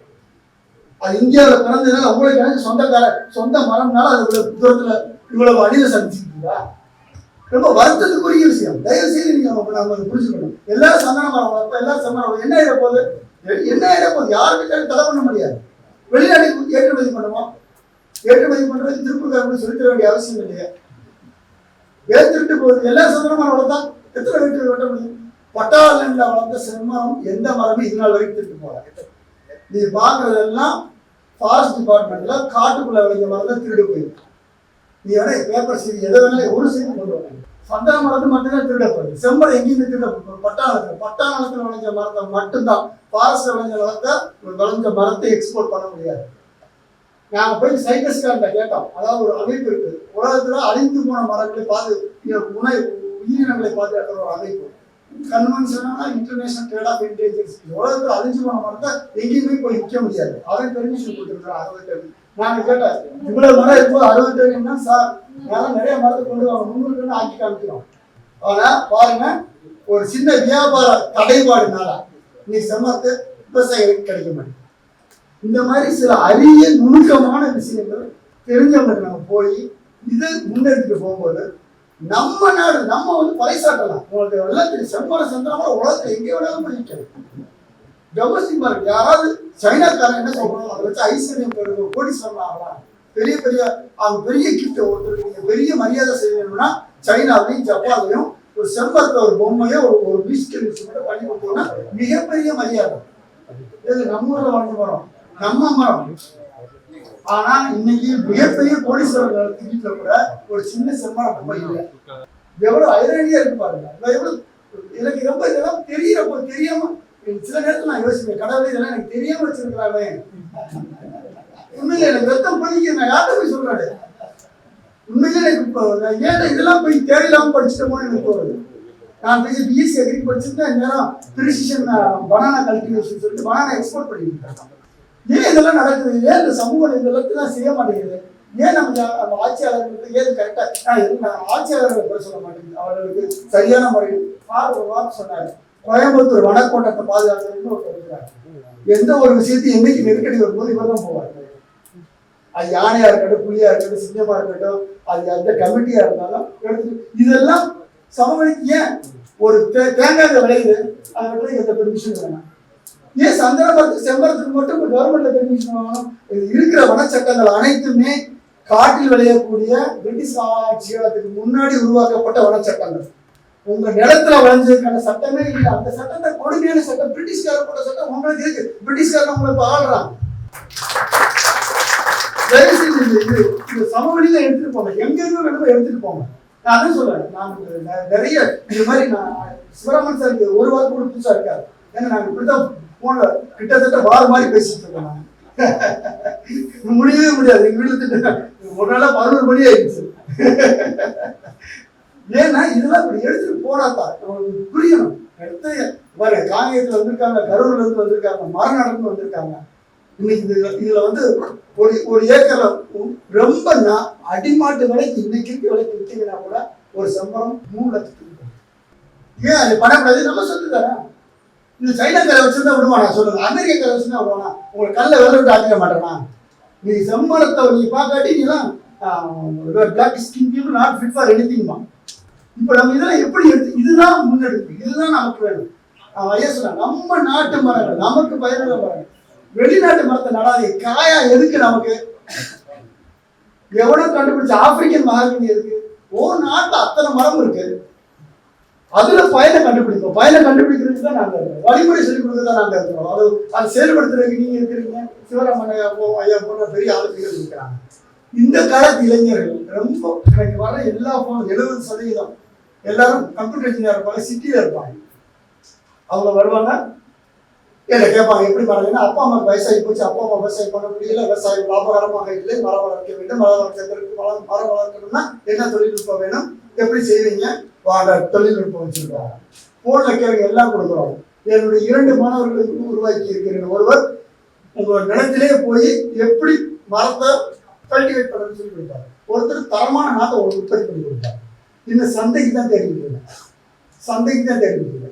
அது இந்தியாவில் பிறந்ததுனால உங்களுக்கு எனக்கு சொந்த மரம்னால அது இவ்வளவு தூரத்துல இவ்வளவு அடியில சந்திச்சுக்கிட்டீங்களா? ரொம்ப வருத்தத்துக்குரிய விஷயம். தயவு செய்து நீங்க நம்ம புரிஞ்சுக்கணும். எல்லாரும் சந்தன மரம் வளர்ப்போம், எல்லாரும் செம்மரம். என்ன ஆயிட போகுது? யாருக்கிட்ட தடை பண்ண முடியாது. வெளிநாட்டுக்கு ஏற்றுமதி பண்ணுவோம். ஏற்றுமதி பண்றது திருப்பூர்காரங்களுக்கு சொல்லி தர வேண்டிய அவசியம் இல்லையா? ஏற்றுட்டு போகுது. எல்லா சந்தன மரம் வளர்த்தா எத்தனை வீட்டு வெட்ட முடியும்? பட்டாளன்ல வளர்ந்த செம்மரம் எந்த மரமும் இது நாள் வரைக்கும் திருட்டு போகலாம். நீ பாக்குறதெல்லாம் ஃபாரஸ்ட் டிபார்ட்மெண்ட்ல காட்டுக்குள்ள விளைஞ்ச மரம் தான் திருடு போயிருக்கு. நீ வேணா பேப்பர் செய்தி எதை வேணாலும் ஒரு செய்தி கொண்டு வரணும். சந்தன மரத்து மட்டும்தான் திருடப்படுது. செம்மரம் எங்கேயுமே திருடப்படுது. பட்டாளத்தில் விளைஞ்ச மரத்தை மட்டும்தான், ஃபாரஸ்ட்ல விளைஞ்ச மரத்தை எக்ஸ்போர்ட் பண்ண முடியாது. நாங்கள் போய் சைக்கஸ்கார்ட்ட கேட்டோம். அதாவது ஒரு அமைப்பு இருக்கு, உலகத்துல அழிந்து போன மரங்களை உயிரினங்களை பாதுகாக்கிற ஒரு அமைப்பு. கன்வென்ஷனா இன்டர்நேஷனல் ட்ரேட் ஆஃப் என்டேஞ்சர்ஸ். உலகத்துல அழிஞ்சு போன மரத்தை எங்கேயுமே போய் விற்க முடியாது. அவன் பெர்மிஷன் கொடுத்துருக்கான் 60 டன். நாங்க கேட்டோம், இவ்வளவு மரம் இருக்கும்போது 60 டன்னா சார் நாங்கள் நிறைய மரத்தை கொண்டு வாங்க 300 டன் ஆக்கி காமிக்கிறோம். ஆனா பாருங்க, ஒரு சின்ன வியாபார தடைபாடுனால இன்னைக்கு செம்மரத்து விவசாயிகளுக்கு கிடைக்க மாட்டேங்குது. இந்த மாதிரி சில அரிய நுணுக்கமான விஷயங்கள் தெரிஞ்சவங்களுக்கு நம்ம போய் இதை முன்னெடுத்துட்டு போகும்போது நம்ம நாடு நம்ம பறைசாட்டலாம். உங்களுக்கு எல்லாம் தெரியும், செம்மரம் சந்திரமா உலகத்துல எங்கே வேணாலும் பண்ணிக்கலாம். டொமஸ்டிக் மார்க்கெட் யாராவது சைனாக்காரன் என்ன சொல்றாங்க, அதை வச்சு ஐஸ்வர்யம் கோடீஸ்வரன் ஆகலாம். பெரிய பெரிய அவங்க பெரிய கிஃப்ட் ஒருத்தருக்கு நீங்க பெரிய மரியாதை செய்யணும்னா சைனாவையும் ஜப்பான்லையும் ஒரு செம்மரத்தை ஒரு பொம்மையோ ஒரு மியூசிக்கல் இன்ஸ்ட்ருமெண்ட் பண்ணி கொடுத்தோம்னா மிகப்பெரிய மரியாதை. இது நம்ம ஊர்ல வளர்ந்து மரம், நம்ம மரம். ஆனா இன்னைக்கு மிகப்பெரிய கோடீஸ்வரர் வீட்டுல கூட ஒரு சின்ன செம்மரம் பொம்மை இல்லை. எவ்வளவு ஐரணியா இருக்கு பாருங்க. எவ்வளவு எனக்கு ரொம்ப இதெல்லாம் தெரியறப்போ தெரியாம சில நேரத்தில் நான் யோசிப்பேன், கடவுளை இதெல்லாம் எனக்கு தெரியாம வச்சிருக்கிறாங்க. உண்மையில எனக்கு ரத்தம் பதிக்க நான் யார்கிட்ட போய் சொல்றாரு. உண்மையில எனக்கு இப்போ ஏன் இதெல்லாம் போய் தேவையில்லாம படிச்சுட்டோமோ எனக்கு தோணுது. நான் பிஎஸ்சி அக்ரி படிச்சுட்டு நேரம் பிரிசிஷன் பனானா கல்டிவேஷன் சொல்லிட்டு பனானா எக்ஸ்போர்ட் பண்ணிட்டு இருக்கேன். ஏன் இதெல்லாம் நடக்குது? ஏன் இந்த சமூக இதெல்லாம் செய்ய மாட்டேங்குது? ஏன் நம்ம ஆட்சியாளர்களுக்கு ஏது கரெக்டா ஆட்சியாளர்களை கூட சொல்ல மாட்டேங்குது. அவர்களுக்கு சரியான முறையில் ஒரு வார்த்தை சொன்னாரு, கோயம்புத்தூர் வனக்கோட்டத்தை பாதுகாக்கிறதுன்னு ஒரு இருக்கிறாங்க. எந்த ஒரு விஷயத்தையும் என்னைக்கு நெருக்கடி வரும்போது இவர் தான் போவார். அது யானையா இருக்கட்டும், புலியா இருக்கட்டும், சிங்கமா இருக்கட்டும், அது அந்த கமிட்டியா இருந்தாலும் எடுத்துட்டு இதெல்லாம் சமவெளிக்கு ஏன் ஒரு தேங்காய் விளையுது, அது எந்த பெர்மிஷன் வேணாம். ஏன் சந்தன மரத்துக்கு செம்மரத்துக்கு மட்டும் இப்போ கவர்மெண்ட்ல பெர்மிஷன் வாங்கணும்? இது இருக்கிற வனச்சட்டங்கள் அனைத்துமே காட்டில் விளையக்கூடிய பிரிட்டிஷ் ஆட்சி காலத்துக்கு முன்னாடி உருவாக்கப்பட்ட வனச்சட்டங்கள். உங்க நிலத்துல விளைஞ்சதுக்கான சட்டமே இல்லை. அந்த சட்டத்தை கொடுமையான சட்டம், பிரிட்டிஷ்காரர் போட்ட சட்டம் உங்களுக்கு இருக்கு. பிரிட்டிஷ்காரன் உங்களுக்கு ஆள்றாங்க. இந்த சமவெளியில எடுத்துட்டு போங்க, எங்க இருந்து வேணுமோ எடுத்துட்டு போங்க. நான் அதான் சொல்றேன். நான் நிறைய இந்த மாதிரி நான் சிவராமன் சாருக்கு ஒரு வாரம் கூட புதுசா இருக்காரு. ஏன்னா நாங்க இப்படிதான் போன கிட்டத்தட்ட வார மாதிரி பேசிட்டு இருக்கோம். நான் முடியவே முடியாது. எங்க வீட்டுல ஒரு நாளா 11 மணி ஆயிடுச்சு. ஏன்னா இதெல்லாம் இப்படி எடுத்துட்டு போனாதான் நமக்கு புரியணும். எடுத்து பாரு, காங்கேயத்துல வந்திருக்காங்க, கரூர்ல இருந்து வந்திருக்காங்க, மரநடந்து வந்திருக்காங்க. இன்னைக்கு இதுல ஒரு ஏக்கர்ல ரொம்ப அடிமாட்டு விலைக்கு இன்னைக்கு இருக்க விலைக்கு விட்டீங்கன்னா கூட ஒரு செம்மரம் 3 லட்சத்துக்கு. ஏன் அது பண்ணக்கூடாது? நம்ம சொல்லுதானே. இந்த சைனா கரை வச்சிருந்தா விடுவானா சொல்லுங்க, அமெரிக்கா கரை வச்சிருந்தா விடுவானா? உங்களுக்கு கல்ல வெள்ள விட்டு ஆக்கிக்க மாட்டேனா? நீ செம்மரத்தை நீ பார்க்காட்டிங்கலாம் black skin people not fit for எனிதிங்மா. இப்போ நம்ம இதெல்லாம் எப்படி எடுத்து, இதுதான் முன்னெடுப்பு, இதுதான் நமக்கு வேணும். ஐயா சொன்ன நம்ம நாட்டு மரங்கள் நமக்கு பயனுள்ள மரங்கள், வெளிநாட்டு மரத்தை நடாதே. காயா எதுக்கு நமக்கு? எவ்வளவு கண்டுபிடிச்ச ஆப்பிரிக்கன் மகாகனி எதுக்கு? ஒரு நாட்டுல அத்தனை மரம் இருக்கு, அதுல பயனை கண்டுபிடிப்போம். பயனை கண்டுபிடிக்கிறதுக்கு தான் நாங்க இருக்கோம், வழிமுறை சொல்லிக் கொடுக்க தான் நாங்க இருக்கிறோம். அதை செயல்படுத்துறதுக்கு நீங்க இருக்கிறீங்க, சிவராமன் ஐயா போன்ற பெரிய ஆளுமைகள் இருக்கிறாங்க. இந்த காலத்து இளைஞர்கள் ரொம்ப எனக்கு வர எல்லா 70% எல்லாரும் கம்ப்யூட்டர் இன்ஜினியர் இருப்பாங்க, சிட்டியில இருப்பாங்க. அவங்க வருவாங்க, என்ன கேட்பாங்க, எப்படி பண்ணுறீங்கன்னா அப்பா அம்மாவுக்கு வயசாகி போச்சு, அப்பா அம்மா விவசாயம் பண்ண முடியல, விவசாயம் லாபகரமாக இல்லை, மரம் வளர்க்க வேண்டும், மரம் வளர்க்கணும்னா என்ன தொழில்நுட்பம் வேணும், எப்படி செய்வீங்க, வாங்க தொழில்நுட்பம் வச்சிருக்காங்க. போன்ல கேள்வி எல்லாம் கொடுக்குறோம். என்னுடைய 2 மாணவர்களை உருவாக்கி இருக்கிறேன். ஒருவர் உங்களோட நிலத்திலே போய் எப்படி மரத்தை கல்டிவேட் பண்ணுறதுன்னு சொல்லி கொடுத்தாரு. ஒருத்தர் தரமான நாட்டை உற்பத்தி பண்ணி கொடுத்தாரு. இந்த சந்தைக்கு தான் தெரிவிக்கல, சந்தைக்கு தான் தெரிவிக்கல.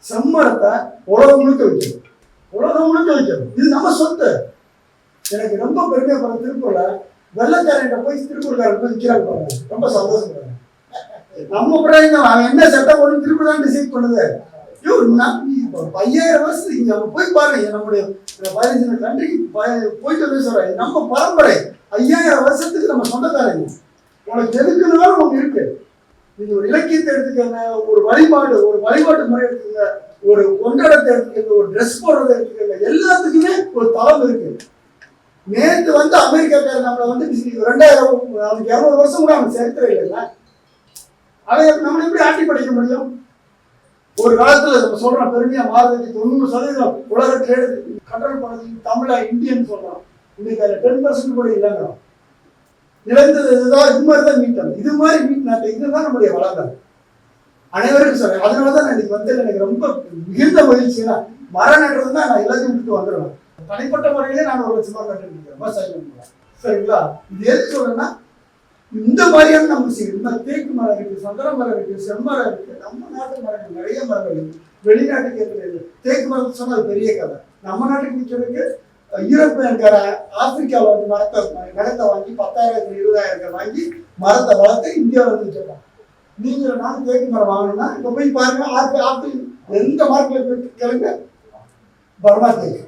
செம்மரத்தை உலகம் முழுக்க வைக்கணும், உலகம் முழுக்க வைக்கணும். இது நம்ம சொத்து. எனக்கு ரொம்ப பெருமைப்படுற திருப்பூர்ல வெள்ளக்காரன் போய் திருப்பூர்காரன் போய் விற்கிறாங்க பாருங்க, ரொம்ப சந்தோஷப்படுறாங்க. நம்ம பிள்ளைங்க அவன் என்ன சட்டம் போட்டு திருப்பூர் தான் டிசைட் பண்ணுது. 5000 வருஷத்துக்கு இங்க போய் பாருங்க, நம்முடைய 15 கண்ட்ரிக்கு போயிட்டு வந்து சொல்றேன். நம்ம பரம்பரை 5000 வருஷத்துக்கு நம்ம சொந்தக்காரங்க. உனக்கு எதுக்குனாலும் நமக்கு இருக்கு. நீங்க ஒரு இலக்கியத்தை எடுத்துக்கங்க, ஒரு வழிபாட்டு முறை எடுத்துக்கங்க, ஒரு கொண்டாடத்தை எடுத்துக்கங்க, ஒரு ட்ரெஸ் போடுறதை எடுத்துக்கங்க, எல்லாத்துக்குமே ஒரு தளம் இருக்கு. நேற்று வந்து அமெரிக்காக்காரர் நம்மளை வந்து 2000 200 வருஷம் கூட அவனுக்கு சரித்திரம் இல்லைல்ல. அதை நம்ம எப்படி ஆட்டி படிக்க முடியும்? ஒரு காலத்துல நம்ம சொல்றோம் பெருமையா மாறுறதுக்கு 90% உலக ட்ரேடு கண்ட்ரோல் பண்ணது தமிழா இந்தியன் சொல்றோம். இன்னைக்கு அதில் 10% கூட இல்லைங்கிறோம். இழந்தது இதுதான், இது மாதிரி தான் மீட்டம். இது மாதிரி மீட்னாட்ட இதுதான் நம்முடைய வளங்கள். அனைவருக்கும் சொல்றேன். அதனாலதான் நான் இன்னைக்கு வந்து எனக்கு ரொம்ப மிகுந்த மகிழ்ச்சியா மரம் நடுறது தான் நான் எல்லாத்தையும் விட்டு வந்துடுவேன். தனிப்பட்ட முறையிலே நான் 1 லட்சம் மரம் நட்டு விவசாயம். சரிங்களா? இது எது சொல்றேன்னா இந்த மாதிரியான நமக்கு செய்யும். இந்த தேக்கு மரம் இருக்கு, சந்தன மரம் இருக்கு, செம்மரம் இருக்கு, நம்ம நாட்டு மரங்கள் நிறைய மரங்கள் இருக்கு. வெளிநாட்டுக்கு இருக்கிறது தேக்கு மரம் சொன்னா அது பெரிய கதை. நம்ம நாட்டுக்கு நிற்கிறதுக்கு யூரோப்பியன்காரன் ஆப்பிரிக்காவில் வந்து நிலத்தை வாங்கி 10,000 20,000 வாங்கி மரத்தை வளர்த்து இந்தியாவில் வந்து வச்சிருக்காங்க. நீங்க நானும் தேக்கு மரம் வாங்கணும்னா இப்ப போய் பாருங்க, ஆப்பிள் எந்த மார்க்கெட்ல போய் கேளுங்க, பர்மா தேக்கு,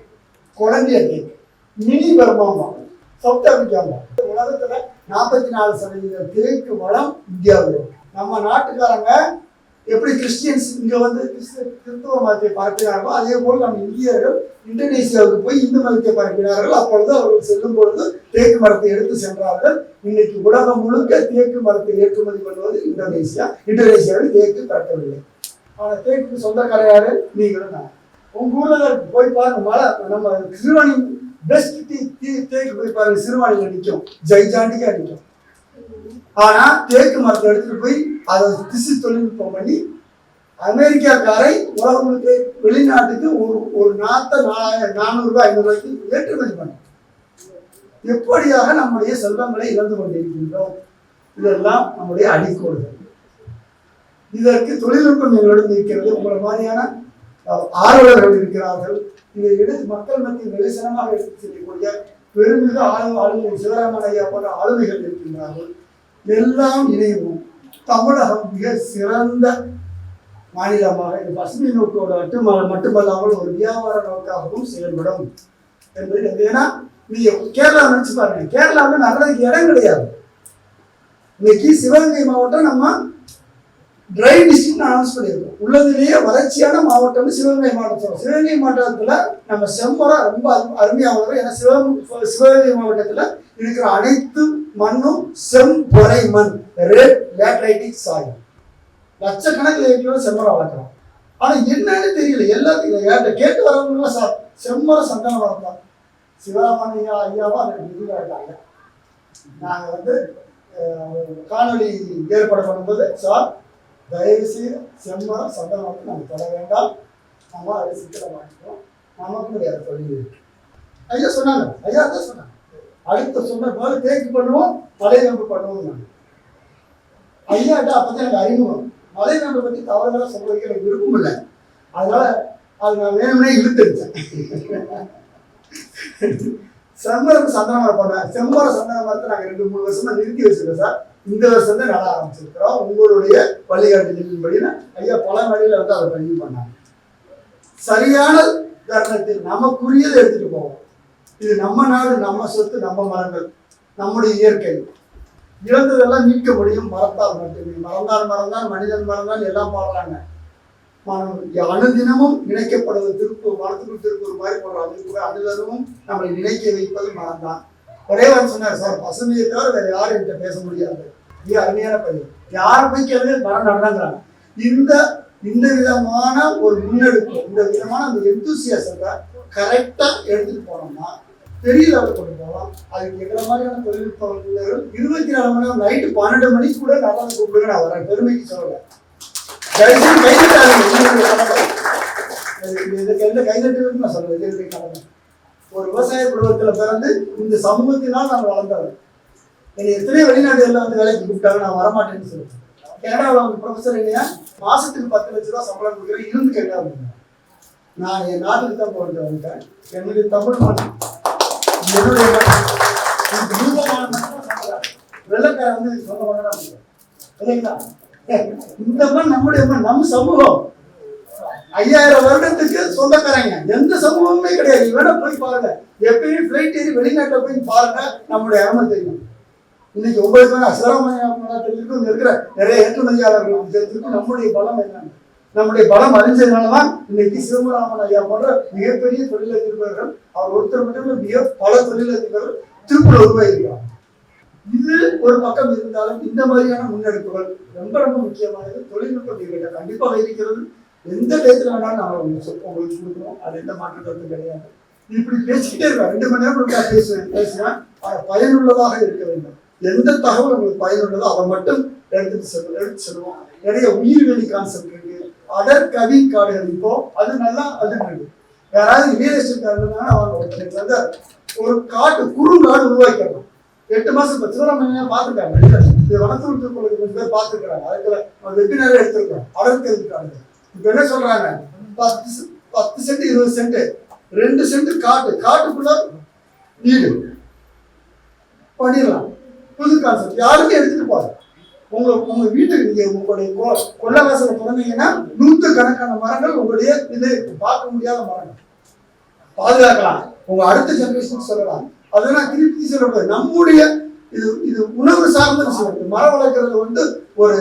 கொலம்பியா தேக்கு, மினி பர்மா, சவுத் ஆப்பிரிக்கா. உலகத்துல 44% தேக்கு வளம் இந்தியாவில் இருக்கு. நம்ம நாட்டுக்காரங்க எப்படி கிறிஸ்டியன்ஸ் இங்க வந்து கிறிஸ்துவ மதத்தை பரப்பினார்களோ அதே போல் நம்ம இந்தியர்கள் இந்தோனேசியாவுக்கு போய் இந்து மதத்தை பரப்பினார்கள். அப்பொழுது அவர்கள் செல்லும் பொழுது தேக்கு மரத்தை எடுத்து சென்றார்கள். இன்னைக்கு உலகம் முழுக்க தேக்கு மரத்தை ஏற்றுமதி பண்ணுவது இந்தோனேசியாவில் தேக்கு பரப்பவில்லை. ஆனா தேக்கு சொந்தக்காரையாரு நீங்களும் நான். உங்க ஊர்ல போய் பாருங்க, மழை நம்ம சிறுவாணி பெஸ்ட் தேக்கு போய் பாருங்க, சிறுவாணியில நிற்கும், ஜெய்ஜாண்டிக்கா நிற்கும். ஆனா தேக்கு மரத்தை எடுத்துட்டு போய் அதை திசு தொழில்நுட்பம் பண்ணி அமெரிக்காக்காரை உலகங்களுக்கு வெளிநாட்டுக்கு ஒரு நாத்தை 400 ரூபாய் 500 ரூபாய்க்கு ஏற்றுமதி பண்ண. எப்படியாக நம்முடைய செல்வங்களை இழந்து கொண்டிருக்கின்றோம்? இதெல்லாம் நம்முடைய அடிக்கோடுகள். இதற்கு தொழில்நுட்பம் எங்களுடன் இருக்கிறது. உங்களை மாதிரியான ஆர்வலர்கள் இருக்கிறார்கள். இதை எடுத்து மக்கள் மத்தியில் வெகுசனமாக எடுத்து செல்லக்கூடிய பெருமிகு ஆளுமை சிவராமன் ஐயா போன்ற ஆளுமைகள் இருக்கின்றார்கள். எல்லாம் இணைவும் தமிழகம் மிக சிறந்த மாநிலமாக இந்த பசுமை நோக்கோட மட்டுமல்லாமல் ஒரு வியாபார நோக்காகவும் செயல்படும் என்பது. ஏன்னா நீங்க கேரளா நினைச்சு பாருங்க, கேரளாவில் நடுறதுக்கு இடம் கிடையாது. இன்னைக்கு சிவகங்கை மாவட்டம் நம்ம ட்ரை டிஸ்ட்ரிக்ட் அனௌன்ஸ் பண்ணியிருக்கோம். உள்ளதிலேயே வறட்சியான மாவட்டம் சிவகங்கை மாவட்டம். சிவகங்கை மாவட்டத்துல நம்ம செம்மரம் ரொம்ப அருமையாக வரும். ஏன்னா சிவகங்கை மாவட்டத்துல இருக்கிற அனைத்து மண்ணும் செம்பொறை மண், ரெட் லேட்டரைட்டிக் சாயில். லட்சக்கணக்கில் ஏற்கனவே செம்மரம் வளர்க்கலாம். ஆனா என்னன்னு தெரியல. எல்லாத்தையும் கேட்டு வரவங்க சார் செம்மரம் சந்தன மரம் தான். சிவராமன் ஐயாவா அந்த இருக்காங்க. நாங்க வந்து காணொலி ஏற்பாடு பண்ணும்போது சார் தயவு செய்து செம்மரம் சந்தன மரத்தை நம்ம தொட வேண்டாம், நம்ம அதை சிக்கலை மாற்றிக்கிறோம், நமக்கு முடியாது தொழில் இருக்கு. ஐயா சொன்னாங்க, ஐயா தான் சொன்னாங்க. அடுத்த சொன்ன போது தேக்கு பண்ணுவோம், மலை நம்பு பண்ணுவோம். நான் ஐயாட்ட அப்பதான் எனக்கு அறிமுகம். மலை நம்பை பற்றி தவறுதலாக சொல்றதுக்கு எனக்கு விருப்பம் இல்லை. அதனால அது நான் வேணும்னே இழுத்துருச்சேன். செம்மரம் சந்தன மரம் பண்ணேன். செம்மரம் சந்தன மரத்தை நாங்கள் 2-3 வருஷமா நிறுத்தி வச்சிருக்கோம் சார். இந்த வருஷம் தான் நட ஆரம்பிச்சிருக்கிறோம். உங்களுடைய வழிகாட்டுதலின்படி ஐயா பல வழியில வந்து அதை பதிவு பண்ணாங்க. சரியான தருணத்தில் நமக்குரியதை எடுத்துட்டு போவோம். இது நம்ம நாடு, நம்ம சொத்து, நம்ம மரங்கள், நம்முடைய இயற்கை. இழந்ததெல்லாம் மீட்க முடியும் மரத்தால் மட்டுமே. மறந்தான் மனிதன் மறந்தான் எல்லாம் பாடுறாங்க. அனுதினமும் நினைக்கப்படுவது திருப்பூர் மரத்துக்குள் திருப்பூர் மாதிரி போடுறாங்க. கூட அனுதினமும் நம்மளை நினைக்க வைப்பது மரம்தான். ஒரே வாரம் சொன்னார் சார், பசுமையை தவிர வேற யாரும் என்கிட்ட பேச முடியாது. மிக அருமையான பதிவு. யாரை போய் கேள்வி மரம் நடந்தாங்கிறாங்க. இந்த விதமான ஒரு முன்னெடுப்பு, இந்த விதமான அந்த எந்தூசியாசத்தை கரெக்டா எடுத்துட்டு போனோம்னா பெரிய லெவலில் கொண்டு போகலாம். அதுக்கு எங்களை மாதிரியான தொழில்நுட்ப 24 மணி நேரம் நைட்டு 12 மணிக்கு கூட நடந்து கூப்பிடுங்க. நான் வரேன், பெருமைக்கு சொல்லலை. கைதட்டுன்னு நான் சொல்றேன். ஒரு விவசாய குடும்பத்துல பிறந்து இந்த சமூகத்தினால் நான் வளர்ந்தவன். என்னை எத்தனை வெளிநாடுகள்ல வந்து வேலைக்கு கூப்பிட்டாங்க, நான் வரமாட்டேன்னு சொல்லுவேன். கனடாவில் வந்து ப்ரொஃபஸர் இல்லையா, மாசத்துக்கு 10 லட்ச ரூபா சம்பளம் கொடுக்குறேன், இருந்து கேட்க. நான் என் நாட்டுக்கு தான் போயிட்டு வந்துட்டேன். என்னுடைய தமிழ் மண், என்னுடைய வெள்ளக்கார வந்து சொந்த பண்ணதான் இல்லைங்களா? இந்த மண் நம்முடைய மண், நம்ம சமூகம் 5000 வருடத்துக்கு சொந்தக்காரங்க. எந்த சமூகமே கிடையாது. வேணா போய் பாருங்க. எப்பயும் பிளைட் ஏறி வெளிநாட்டில் போய் பாருங்க, நம்முடைய அருமை தெரியும். இன்னைக்கு உங்களுக்கு சிவராமன் இருக்கிற நிறைய ஏற்றுமதியாளர்கள் தெரிஞ்சுக்கு நம்முடைய பலம் என்னன்னு. நம்முடைய பலம் அறிஞ்சதுனாலதான் இன்னைக்கு சிவராமன் ஐயா போன்ற மிகப்பெரிய தொழிலதிபர்கள், அவர் ஒருத்தர் மட்டுமே மிக பல தொழிலதிபர்கள் திருப்பூர் உருவாயிருக்காங்க. இது ஒரு பக்கம் இருந்தாலும் இந்த மாதிரியான முன்னெடுப்புகள் ரொம்ப ரொம்ப முக்கியமானது. தொழில்நுட்பம் எங்கள்கிட்ட கண்டிப்பாக இருக்கிறது. எந்த டயத்துல வேணாலும் நாங்கள் உங்களுக்கு கொடுக்குறோம். அது எந்த மாற்று கருத்து கிடையாது. இப்படி பேசிக்கிட்டே இருக்கோம். 2 மணி நேரம் பேசுவேன். பயனுள்ளதாக இருக்க வேண்டும். எந்த தகவல் உங்களுக்கு பயனுள்ளதோ அதை மட்டும் எடுத்து செல்வோம். நிறைய உயிர்வெளி கான்செப்ட் இருக்கு. அடற்கவி காடுகள் இப்போ அது நல்லா அது இருக்கு. யாராவது ரியல் எஸ்டேட் காரணம் அவங்க ஒருத்தருக்கு வந்து ஒரு காட்டு குறுங்காடு உருவாக்கிடலாம். 8 மாசம் இப்ப சிவராமன் பார்த்துருக்காங்க. வனத்துறை கொஞ்சம் பேர் பார்த்துருக்காங்க. அதுக்குள்ள வெபினாரே எடுத்திருக்காங்க. அடற்கவி காடுகள் இப்ப என்ன சொல்றாங்க, 10 சென்ட் 20 சென்ட் 2 சென்ட் காட்டுக்குள்ள வீடு பண்ணிடலாம். புது கான்செப்ட் யாருமே எடுத்துட்டு போறாங்க. உங்க வீட்டுக்கு நீங்க உங்களுடைய கொள்ளவாசல திறந்தீங்கன்னா 100 கணக்கான மரங்கள் உங்களுடைய இது பார்க்க முடியாத மரங்கள் பாதுகாக்கலாம். உங்க அடுத்த ஜெனரேஷன் சொல்லலாம். அதெல்லாம் திருப்பி சொல்லக்கூடாது. நம்முடைய இது உணவு சார்ந்த விஷயம். மரம் வளர்க்கறது வந்து ஒரு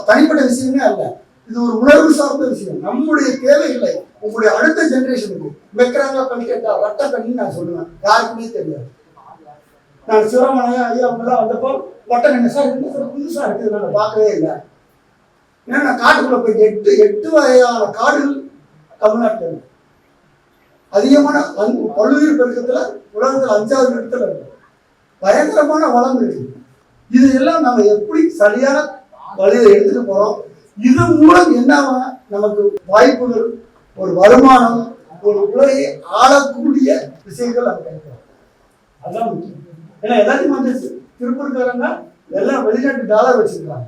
தனிப்பட்ட விஷயமே அல்ல. இது ஒரு உணர்வு சார்ந்த விஷயம். நம்முடைய தேவைகளை உங்களுடைய அடுத்த ஜெனரேஷனுக்கு வைக்கிறாங்க. பண்ணிக்கிட்டா வட்ட பண்ணி நான் சொல்லுவேன். யாருக்குமே தெரியாது. நான் சிவராமனையா ஐயா அவங்கெல்லாம் வந்தப்போ வட்ட கண்ணு சார் புதுசா இருக்குது, நாங்கள் பார்க்கவே இல்லை. ஏன்னா நான் காட்டுக்குள்ள போய் 8 வகையான காடுகள் தமிழ்நாட்டில் இருக்கு. அதிகமான பல்லுயிர் பெருக்கத்துல உலகத்துல 5வது இடத்துல இருக்கு. பயங்கரமான வளம் இருக்கு. இது எல்லாம் நம்ம எப்படி சரியான வழியை எடுத்துட்டு போறோம். இதன் மூலம் என்ன நமக்கு வாய்ப்புகள், ஒரு வருமானம், ஒரு உலகை ஆளக்கூடிய விஷயங்கள் நம்ம கிடைக்கிறோம். அதான் முக்கியம். ஏன்னா எல்லாத்தையும் வந்துச்சு. திருப்பூர்காரங்க எல்லாம் வெளிநாட்டு டாலர் வச்சிருக்காங்க.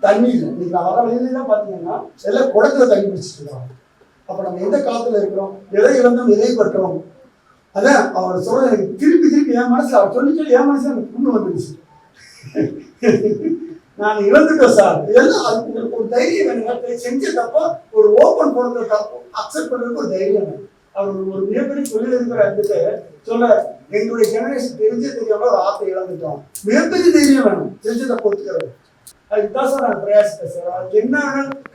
தண்ணி இல்லை. இன்னைக்கு நான் வர வெளியிலாம் பார்த்தீங்கன்னா எல்லாம் குடத்துல தண்ணி வச்சுட்டு இருக்காங்க. அப்ப நம்ம எந்த காலத்துல இருக்கிறோம், எதை இழந்தோம், எதை பற்றோம். அதான் அவர் சொல்ற எனக்கு திருப்பி என் மனசுல அவர் சொல்லி என் மனசுல எனக்கு புண்ணு வந்துடுச்சு. நான் இழந்துட்டோம் சார். இதெல்லாம் அதுக்கு ஒரு தைரியம் வேணுங்க. செஞ்ச தப்போ ஒரு ஓப்பன் போடுற தப்போ அக்செப்ட் பண்றதுக்கு ஒரு தைரியம் வேணும். அவர் ஒரு மிகப்பெரிய தொழில் இருக்கிற இடத்துக்கு சொல்ல எங்களுடைய ஜெனரேஷன் தெரியாம ஒரு ஆப்பை இழந்துட்டோம். மிகப்பெரிய தைரியம் வேணும் செஞ்ச தப்ப ஒத்துக்கிறது. அதுதான் சார் நான் பிரயாசித்தேன் சார். அதுக்கு என்ன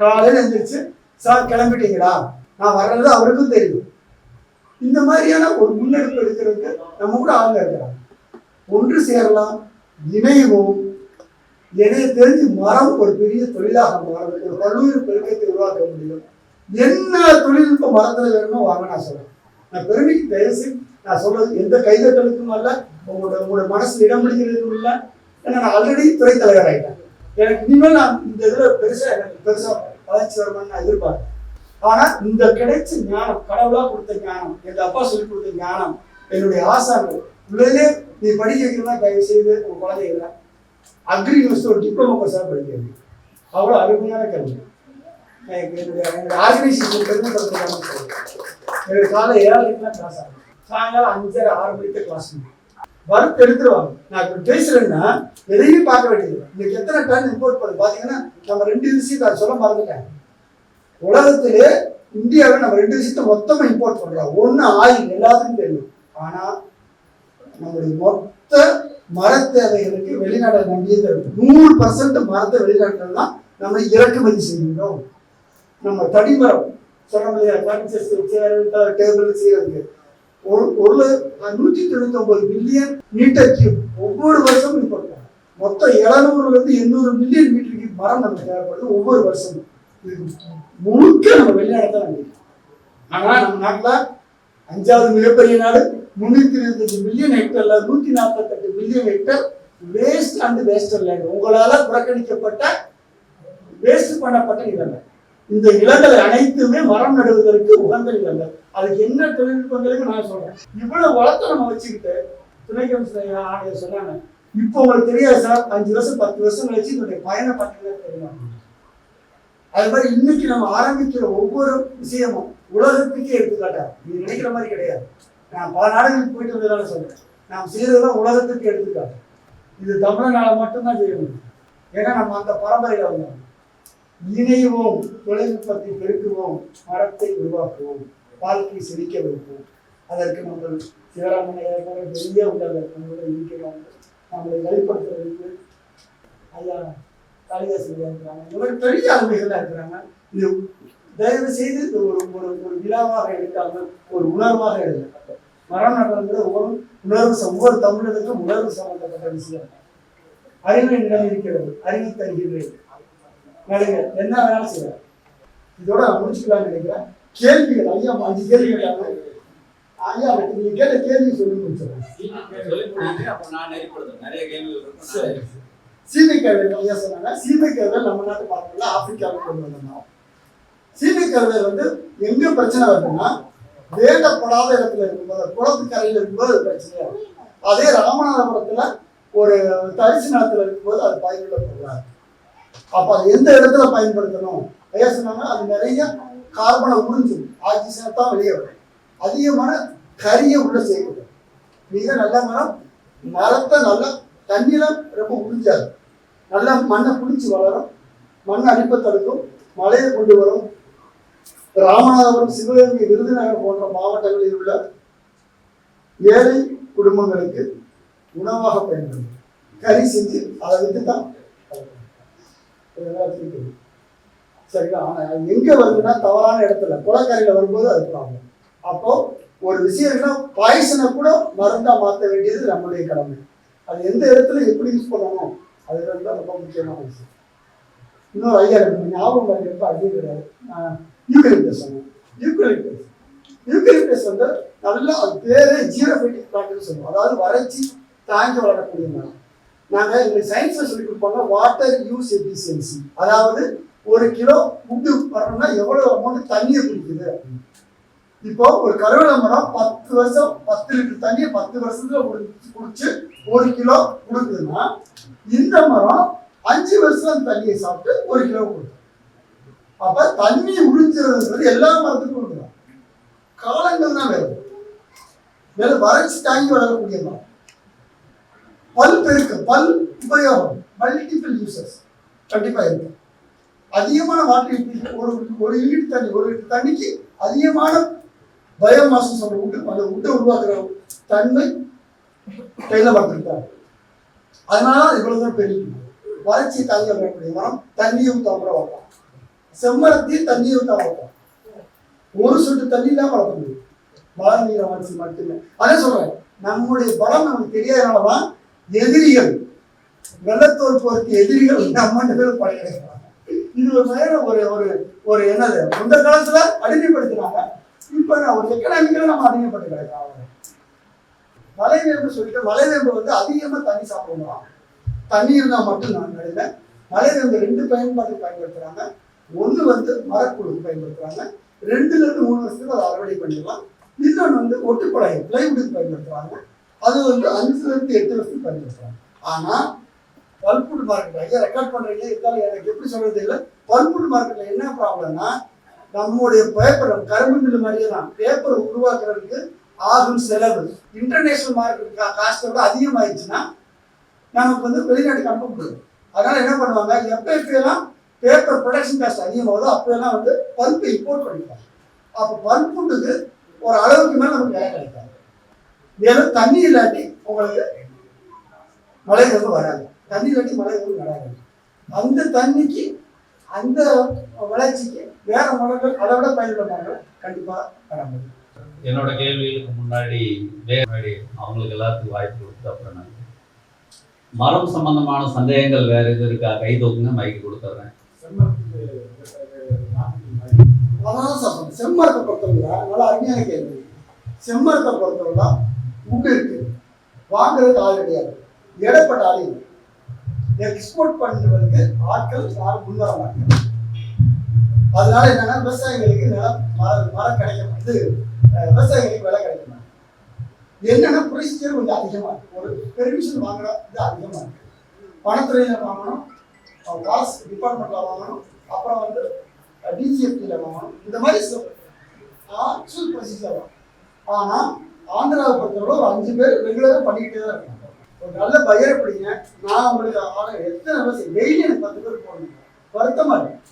காலையில் எழுந்திரிச்சு சார் கிளம்பிட்டீங்களா, நான் வர்றது அவருக்கும் தெரியும். இந்த மாதிரியான ஒரு முன்னெடுப்பு எடுக்கிறதுக்கு நம்ம கூட ஆளுங்க இருக்கிறாங்க. ஒன்று சேரலாம், இணைவோம். எனக்கு தெரிஞ்சு மரம் ஒரு பெரிய தொழிலாக மாறும். ஒரு பல்லுயிர் பெருக்கத்தை உருவாக்க முடியும். என்ன தொழில்நுட்ப மரத்துல வேணுமோ வாங்க நான் சொல்றேன். நான் பெருமைக்கு தயவுசு நான் சொல்றது எந்த கைதட்டலுக்கும் அல்ல, உங்களோட மனசுல இடம் பிடிக்கிறதுக்கும் இல்லை. ஏன்னா நான் ஆல்ரெடி துறை தலைவர் ஆகிட்டேன். எனக்கு இனிமேல் நான் இந்த இதுல பெருசா வளர்ச்சி வரணும்னு நான் எதிர்பார்க்கிறேன். ஆனா இந்த கிடைச்ச ஞானம், கடவுளா கொடுத்த ஞானம், எங்க அப்பா சொல்லி கொடுத்த ஞானம், என்னுடைய ஆசான்கள் உள்ளதே நீ படிக்க வைக்கணும்னா தயவு செய்து உங்க குழந்தைகளை அக்ரி யூனிவர்சிட்டி ஒரு டிப்ளமோ கோர்ஸாக படிக்கிறது. அவ்வளோ அருமையான கல்வி. என்னுடைய ஆர்கனைசேஷன் பெருமைப்படுத்துறாங்க. எனக்கு காலை 7:30 கிளாஸ் ஆகும். சாயங்காலம் 5:30 6 மணிக்கு கிளாஸ் வறுத்து எடுத்துருவாங்க. நான் இப்போ பேசுறேன்னா எதையும் பார்க்க வேண்டியது. இன்னைக்கு எத்தனை டன் இம்போர்ட் பண்ணுது பார்த்தீங்கன்னா நம்ம 2 விஷயத்தை சொல்ல மறந்துட்டேன். உலகத்திலே இந்தியாவில் நம்ம 2 விஷயத்த மொத்தமாக இம்போர்ட் பண்றோம். ஒன்று ஆயில், எல்லாத்துக்கும் தெரியும். ஆனா நம்முடைய மொத்த மர தேவைகளுக்கு வெளிநாட்டை நம்பியது இருக்கு. 100% மரத்தை வெளிநாட்டில் தான் நம்ம இறக்குமதி செய்கின்றோம். நம்ம தடிமரம் சொல்றோம் இல்லையா, ஃபர்னிச்சர், சேர், டேபிள் செய்யறதுக்கு 199 மில்லியன் மீட்டர் கியூப் ஒவ்வொரு வருஷமும் இம்போர்ட் பண்ணுறோம். மொத்தம் 700 to 800 மில்லியன் மீட்டர் கியூப் மரம் நமக்கு தேவைப்படுது ஒவ்வொரு வருஷமும். இது முழுக்க நம்ம வெளிநாட்டை தான் நம்பிக்கை. ஆனா நம்ம நாட்டில் 5வது மிகப்பெரிய நாடு, 325 மில்லியன் ஹெக்டர்ல 148 million hectare waste and waster land. உங்களால புறக்கணிக்கப்பட்ட வேஸ்ட் பண்ணப்பட்ட நிலங்கள். இந்த நிலங்களை அனைத்துமே மரம் நடுவதற்கு உகந்த நிலங்கள். அதுக்கு என்ன தொழில்நுட்பங்களுக்கு நான் சொல்றேன். இவ்வளவு வளத்தை நம்ம வச்சுக்கிட்டு துணை கமிஷனர் ஆணையர் சொன்னாங்க. இப்போ உங்களுக்கு தெரியாது சார், 5 வருஷம் 10 வருஷம் கழிச்சு இதனுடைய பயணம் பார்த்தீங்கன்னா தெரியும். அது மாதிரி இன்னைக்கு நம்ம ஆரம்பிக்கிற ஒவ்வொரு விஷயமும் உலகத்துக்கே எடுத்துக்காட்டா. நீங்க நினைக்கிற மாதிரி கிடையாது. நான் பல நாடுகளுக்கு போயிட்டு வந்ததால சொல்றேன். நாம் செய்யறதுதான் உலகத்துக்கு எடுத்துக்காட்டு. இது தமிழ்நாடு மட்டும்தான் செய்ய முடியும். ஏன்னா நம்ம அந்த பரம்பரையில வந்தோம். இணைவோம், தொழில்நுட்பத்தை பெருக்குவோம், மரத்தை உருவாக்குவோம், வாழ்க்கை செழிக்க வைப்போம். அதற்கு நம்ம சிவராமனையா பெரிய உள்ளவர் நம்மளோட இருக்கிறாங்க. நம்மளை வெளிப்படுத்துறதுக்கு ஐயா காளிதாசன் இருக்கிறாங்க. இந்த மாதிரி பெரிய ஆளுமைகள்லாம் இருக்கிறாங்க. இது தயவு செய்து ஒரு விழாவாக எடுக்காமல் ஒரு உணர்வாக எடுங்க. மரம் நடுறது ஒவ்வொரு தமிழருக்கும் உணர்வு சம்பந்தப்பட்ட விஷயம். அறிவு நிலை இருக்கிறது, அறிவு தருகிறேன். என்ன வேணாலும் செய்யலாம். இதோட நான் முடிச்சுக்கலாம்னு நினைக்கிறேன். கேள்விகள் ஐயா 5 கேள்வி கேட்டாங்க. ஐயா நீங்க கேட்ட கேள்வி சொல்லி முடிச்சிடறேன். சீமை கருவேல் ஐயா சொன்னாங்க. சீமை கருவேல் நம்ம நாட்டு பார்க்கல, ஆப்பிரிக்காவுக்கு கொண்டு வந்தோம். சீமை கருவேல் வந்து எங்க பிரச்சனை வருதுன்னா, வேண்டப்படாத இடத்துல இருக்கும்போது, குளத்து கரையில் இருக்கும்போது அது பிரச்சனையா இருக்கும். அதே ராமநாதபுரத்துல ஒரு தரிசு நிலத்துல இருக்கும்போது அது பயனுள்ள பொருளாக. அப்ப அது எந்த இடத்துல பயன்படுத்தணும் ஐயா சொன்னாங்க. அது நிறைய கார்பனை உறிஞ்சும், ஆக்சிஜனை தான் வெளியே வரும். அதிகமான கரியை உள்ள சேர்க்கணும். மிக நல்ல மரம், மரத்தை நல்லா தண்ணியில ரொம்ப உறிஞ்சாது, நல்லா மண்ணை குளிச்சு வளரும், மண் அரிப்பை தடுக்கும், மழையை கொண்டு வரும். ராமநாதபுரம், சிவகங்கை, விருதுநகர் போன்ற மாவட்டங்களில் உள்ள ஏழை குடும்பங்களுக்கு உணவாக பயன்படும். கறி செஞ்சு அதை விட்டு தான் சரிங்களா. ஆனா எங்க வருதுன்னா தவறான இடத்துல, குளக்கரையில வரும்போது அது ப்ராப்ளம். அப்போ ஒரு விஷயம்னா பாய்சனை கூட மருந்தா மாற்ற வேண்டியது நம்முடைய கடமை. அது எந்த இடத்துல எப்படி யூஸ் பண்ணணும் அது ரொம்ப முக்கியமான விஷயம். இன்னொரு ஐயா ஞாபகம் இருக்கிறப்ப அதே கிடையாது. யூக்கலிப்டஸ் சொன்னோம். யூக்கலிப்டஸ் வந்து நல்லா, அது பேரு ஜீரோஃபைட்டிக் பிளான்ட்னு சொல்லுவோம். அதாவது வறட்சி தாங்கி வளரக்கூடிய மரம். நாங்கள் எங்களுக்கு சயின்ஸில் சொல்லி கொடுப்பாங்க வாட்டர் யூஸ் எஃபிஷியன்சி. அதாவது 1 கிலோ உட்டு வரணும்னா எவ்வளோ அமௌண்ட் தண்ணியை குடிக்குது அப்படின்னு. இப்போ ஒரு கருவேல மரம் 10 வருஷம் 10 லிட்டர் தண்ணியை 10 வருஷத்துல குடிச்சு 1 கிலோ கொடுக்குதுன்னா, இந்த மரம் 5 வருஷம் அந்த தண்ணியை சாப்பிட்டு 1 கிலோ கொடுக்கும். அப்ப தண்ணி உறிஞ்சுறதுன்றது எல்லா மரத்துக்கும் கொடுக்கலாம். காலங்கள் தான் வேறு வேறு வறட்சி தாங்கி வளரக்கூடிய மரம். பல் பெருக்கு, பல் உபயோகம், மல்டிபிள் யூசஸ் கண்டிப்பா இருக்கு. அதிகமான வாட்டர், ஒரு யூனிட் தண்ணி, 1 லிட்டர் தண்ணிக்கு அதிகமான பயோமாஸ் சொல்ற உட்டு, அந்த உட்டை உருவாக்குற தன்மை கையில பார்த்துருக்காங்க. அதனால இவ்வளவு தான் பெரிய வறட்சி தாங்கி வரக்கூடிய மரம். தண்ணியை ஊற்றாம வளர்க்கலாம். செம்மரத்தையும் தண்ணியை ஊற்றாம வளர்க்கலாம். ஒரு சொட்டு தண்ணி தான் வளர்க்க முடியும், மழை நீர் வறட்சி மட்டுமே. அதே சொல்றேன், நம்முடைய பலம் நமக்கு தெரியாதனாலதான் எதிரிகள், வெள்ளத்தோல் போருக்கு எதிரிகள் நம்ம பேரும் படையெடுக்கிறாங்க. இது ஒரு ஒரு என்னது, அந்த காலத்துல அடிமைப்படுத்தினாங்க. இப்ப ஒரு எக்கனாமிக்கல நம்ம அடிமைப்பட்டு கிடைக்கிறோம். மலைவேம்பு சொல்லிட்டு, மலைவேம்பு வந்து அதிகமா தண்ணி சாப்பிடணும். தண்ணி இருந்தா மட்டும் நான் நினைல. மலைவேம்பு 2 பயன்பாட்டுக்கு பயன்படுத்துறாங்க. ஒண்ணு வந்து மரக்குழுக்கு பயன்படுத்துறாங்க. 2 ல இருந்து 3 வருஷத்துக்கு அதை அறுவடை பண்ணிடலாம். இன்னொன்று வந்து ஒட்டுப்படகு, பிளைவுட்டுக்கு பயன்படுத்துறாங்க. அது வந்து 5 ல இருந்து 8 வருஷத்துக்கு பயன்படுத்துறாங்க. ஆனா பல்புட் மார்க்கெட் ஐயா ரெக்கார்ட் பண்றீங்க, இருந்தாலும் எனக்கு எப்படி சொல்றது இல்லை. பல்புட் மார்க்கெட்ல என்ன ப்ராப்ளம்னா, நம்முடைய பேப்பர் கரும்பு மில்லு மாதிரியே தான், பேப்பர் உருவாக்குறதுக்கு ஆகும் செலவு இன்டர்நேஷனல் மார்க்கெட் காஸ்ட்டோட அதிகமாயிடுச்சுன்னா நமக்கு வந்து வெளிநாட்டுக்கு அனுப்ப முடியும். அதனால என்ன பண்ணுவாங்க, எப்பெல்லாம் பேப்பர் ப்ரொடக்ஷன் காஸ்ட் அதிகமாகுதோ அப்பெல்லாம் வந்து பல்பை இம்போர்ட் பண்ணிப்பாங்க. அப்போ பல்புட்டுக்கு ஒரு அளவுக்கு மேலே நமக்கு விலை கிடைக்காது. மேலும் தண்ணி இல்லாட்டி உங்களுக்கு மழை வந்து வராது. தண்ணி இல்லாட்டி மழை வந்து வராது. அந்த தண்ணிக்கு, அந்த வளர்ச்சிக்கு வேற மரங்கள் அதை விட பயன்படுறாங்க, கண்டிப்பா வர முடியும். என்னோட கேள்விகளுக்கு முன்னாடி அவங்களுக்கு எல்லாத்துக்கும் வாய்ப்பு கொடுத்து அப்புறம் நான் மரம் சம்பந்தமான சந்தேகங்கள் வேற எது இருக்கா, கை தூக்குங்க, மைக்கு கொடுத்துட்றேன். செம்மரத்தை பொறுத்தவரை நல்லா அருமையான கேள்வி. செம்மரத்தை பொறுத்தவரை உண்டு இருக்கு, வாங்குறதுக்கு ஆள் கிடையாது, இடப்பட்ட ஆள் இல்லை. எக்ஸ்போர்ட் பண்ணுறதுக்கு ஆட்கள் யாரும் முன்வர மாட்டாங்க. அதனால என்னன்னா விவசாயிகளுக்கு மரம் கிடைக்க வந்து விவசாயிகளுக்கு விலை கிடைக்க மாட்டேங்குது. என்னன்னா ப்ரொசீஜர் கொஞ்சம் அதிகமா இருக்கு. ஒரு பெர்மிஷன் வாங்குற இது அதிகமா இருக்கு. வனத்துறையில வாங்கணும், காசு டிபார்ட்மெண்ட்ல வாங்கணும், அப்புறம் வந்து டிஜிஎஃப்டில வாங்கணும். இந்த மாதிரி ஆக்சுவல் ப்ரொசீஜர் தான். ஆனா ஆந்திராவை பொறுத்தவரை ஒரு 5 பேர் ரெகுலரா பண்ணிக்கிட்டே தான் இருக்காங்க. ஒரு நல்ல பையரை பிடிங்க, நான் உங்களுக்கு எத்தனை விவசாயம் டெய்லி எனக்கு 10 பேர் போடணும், வருத்தமா இருக்கு.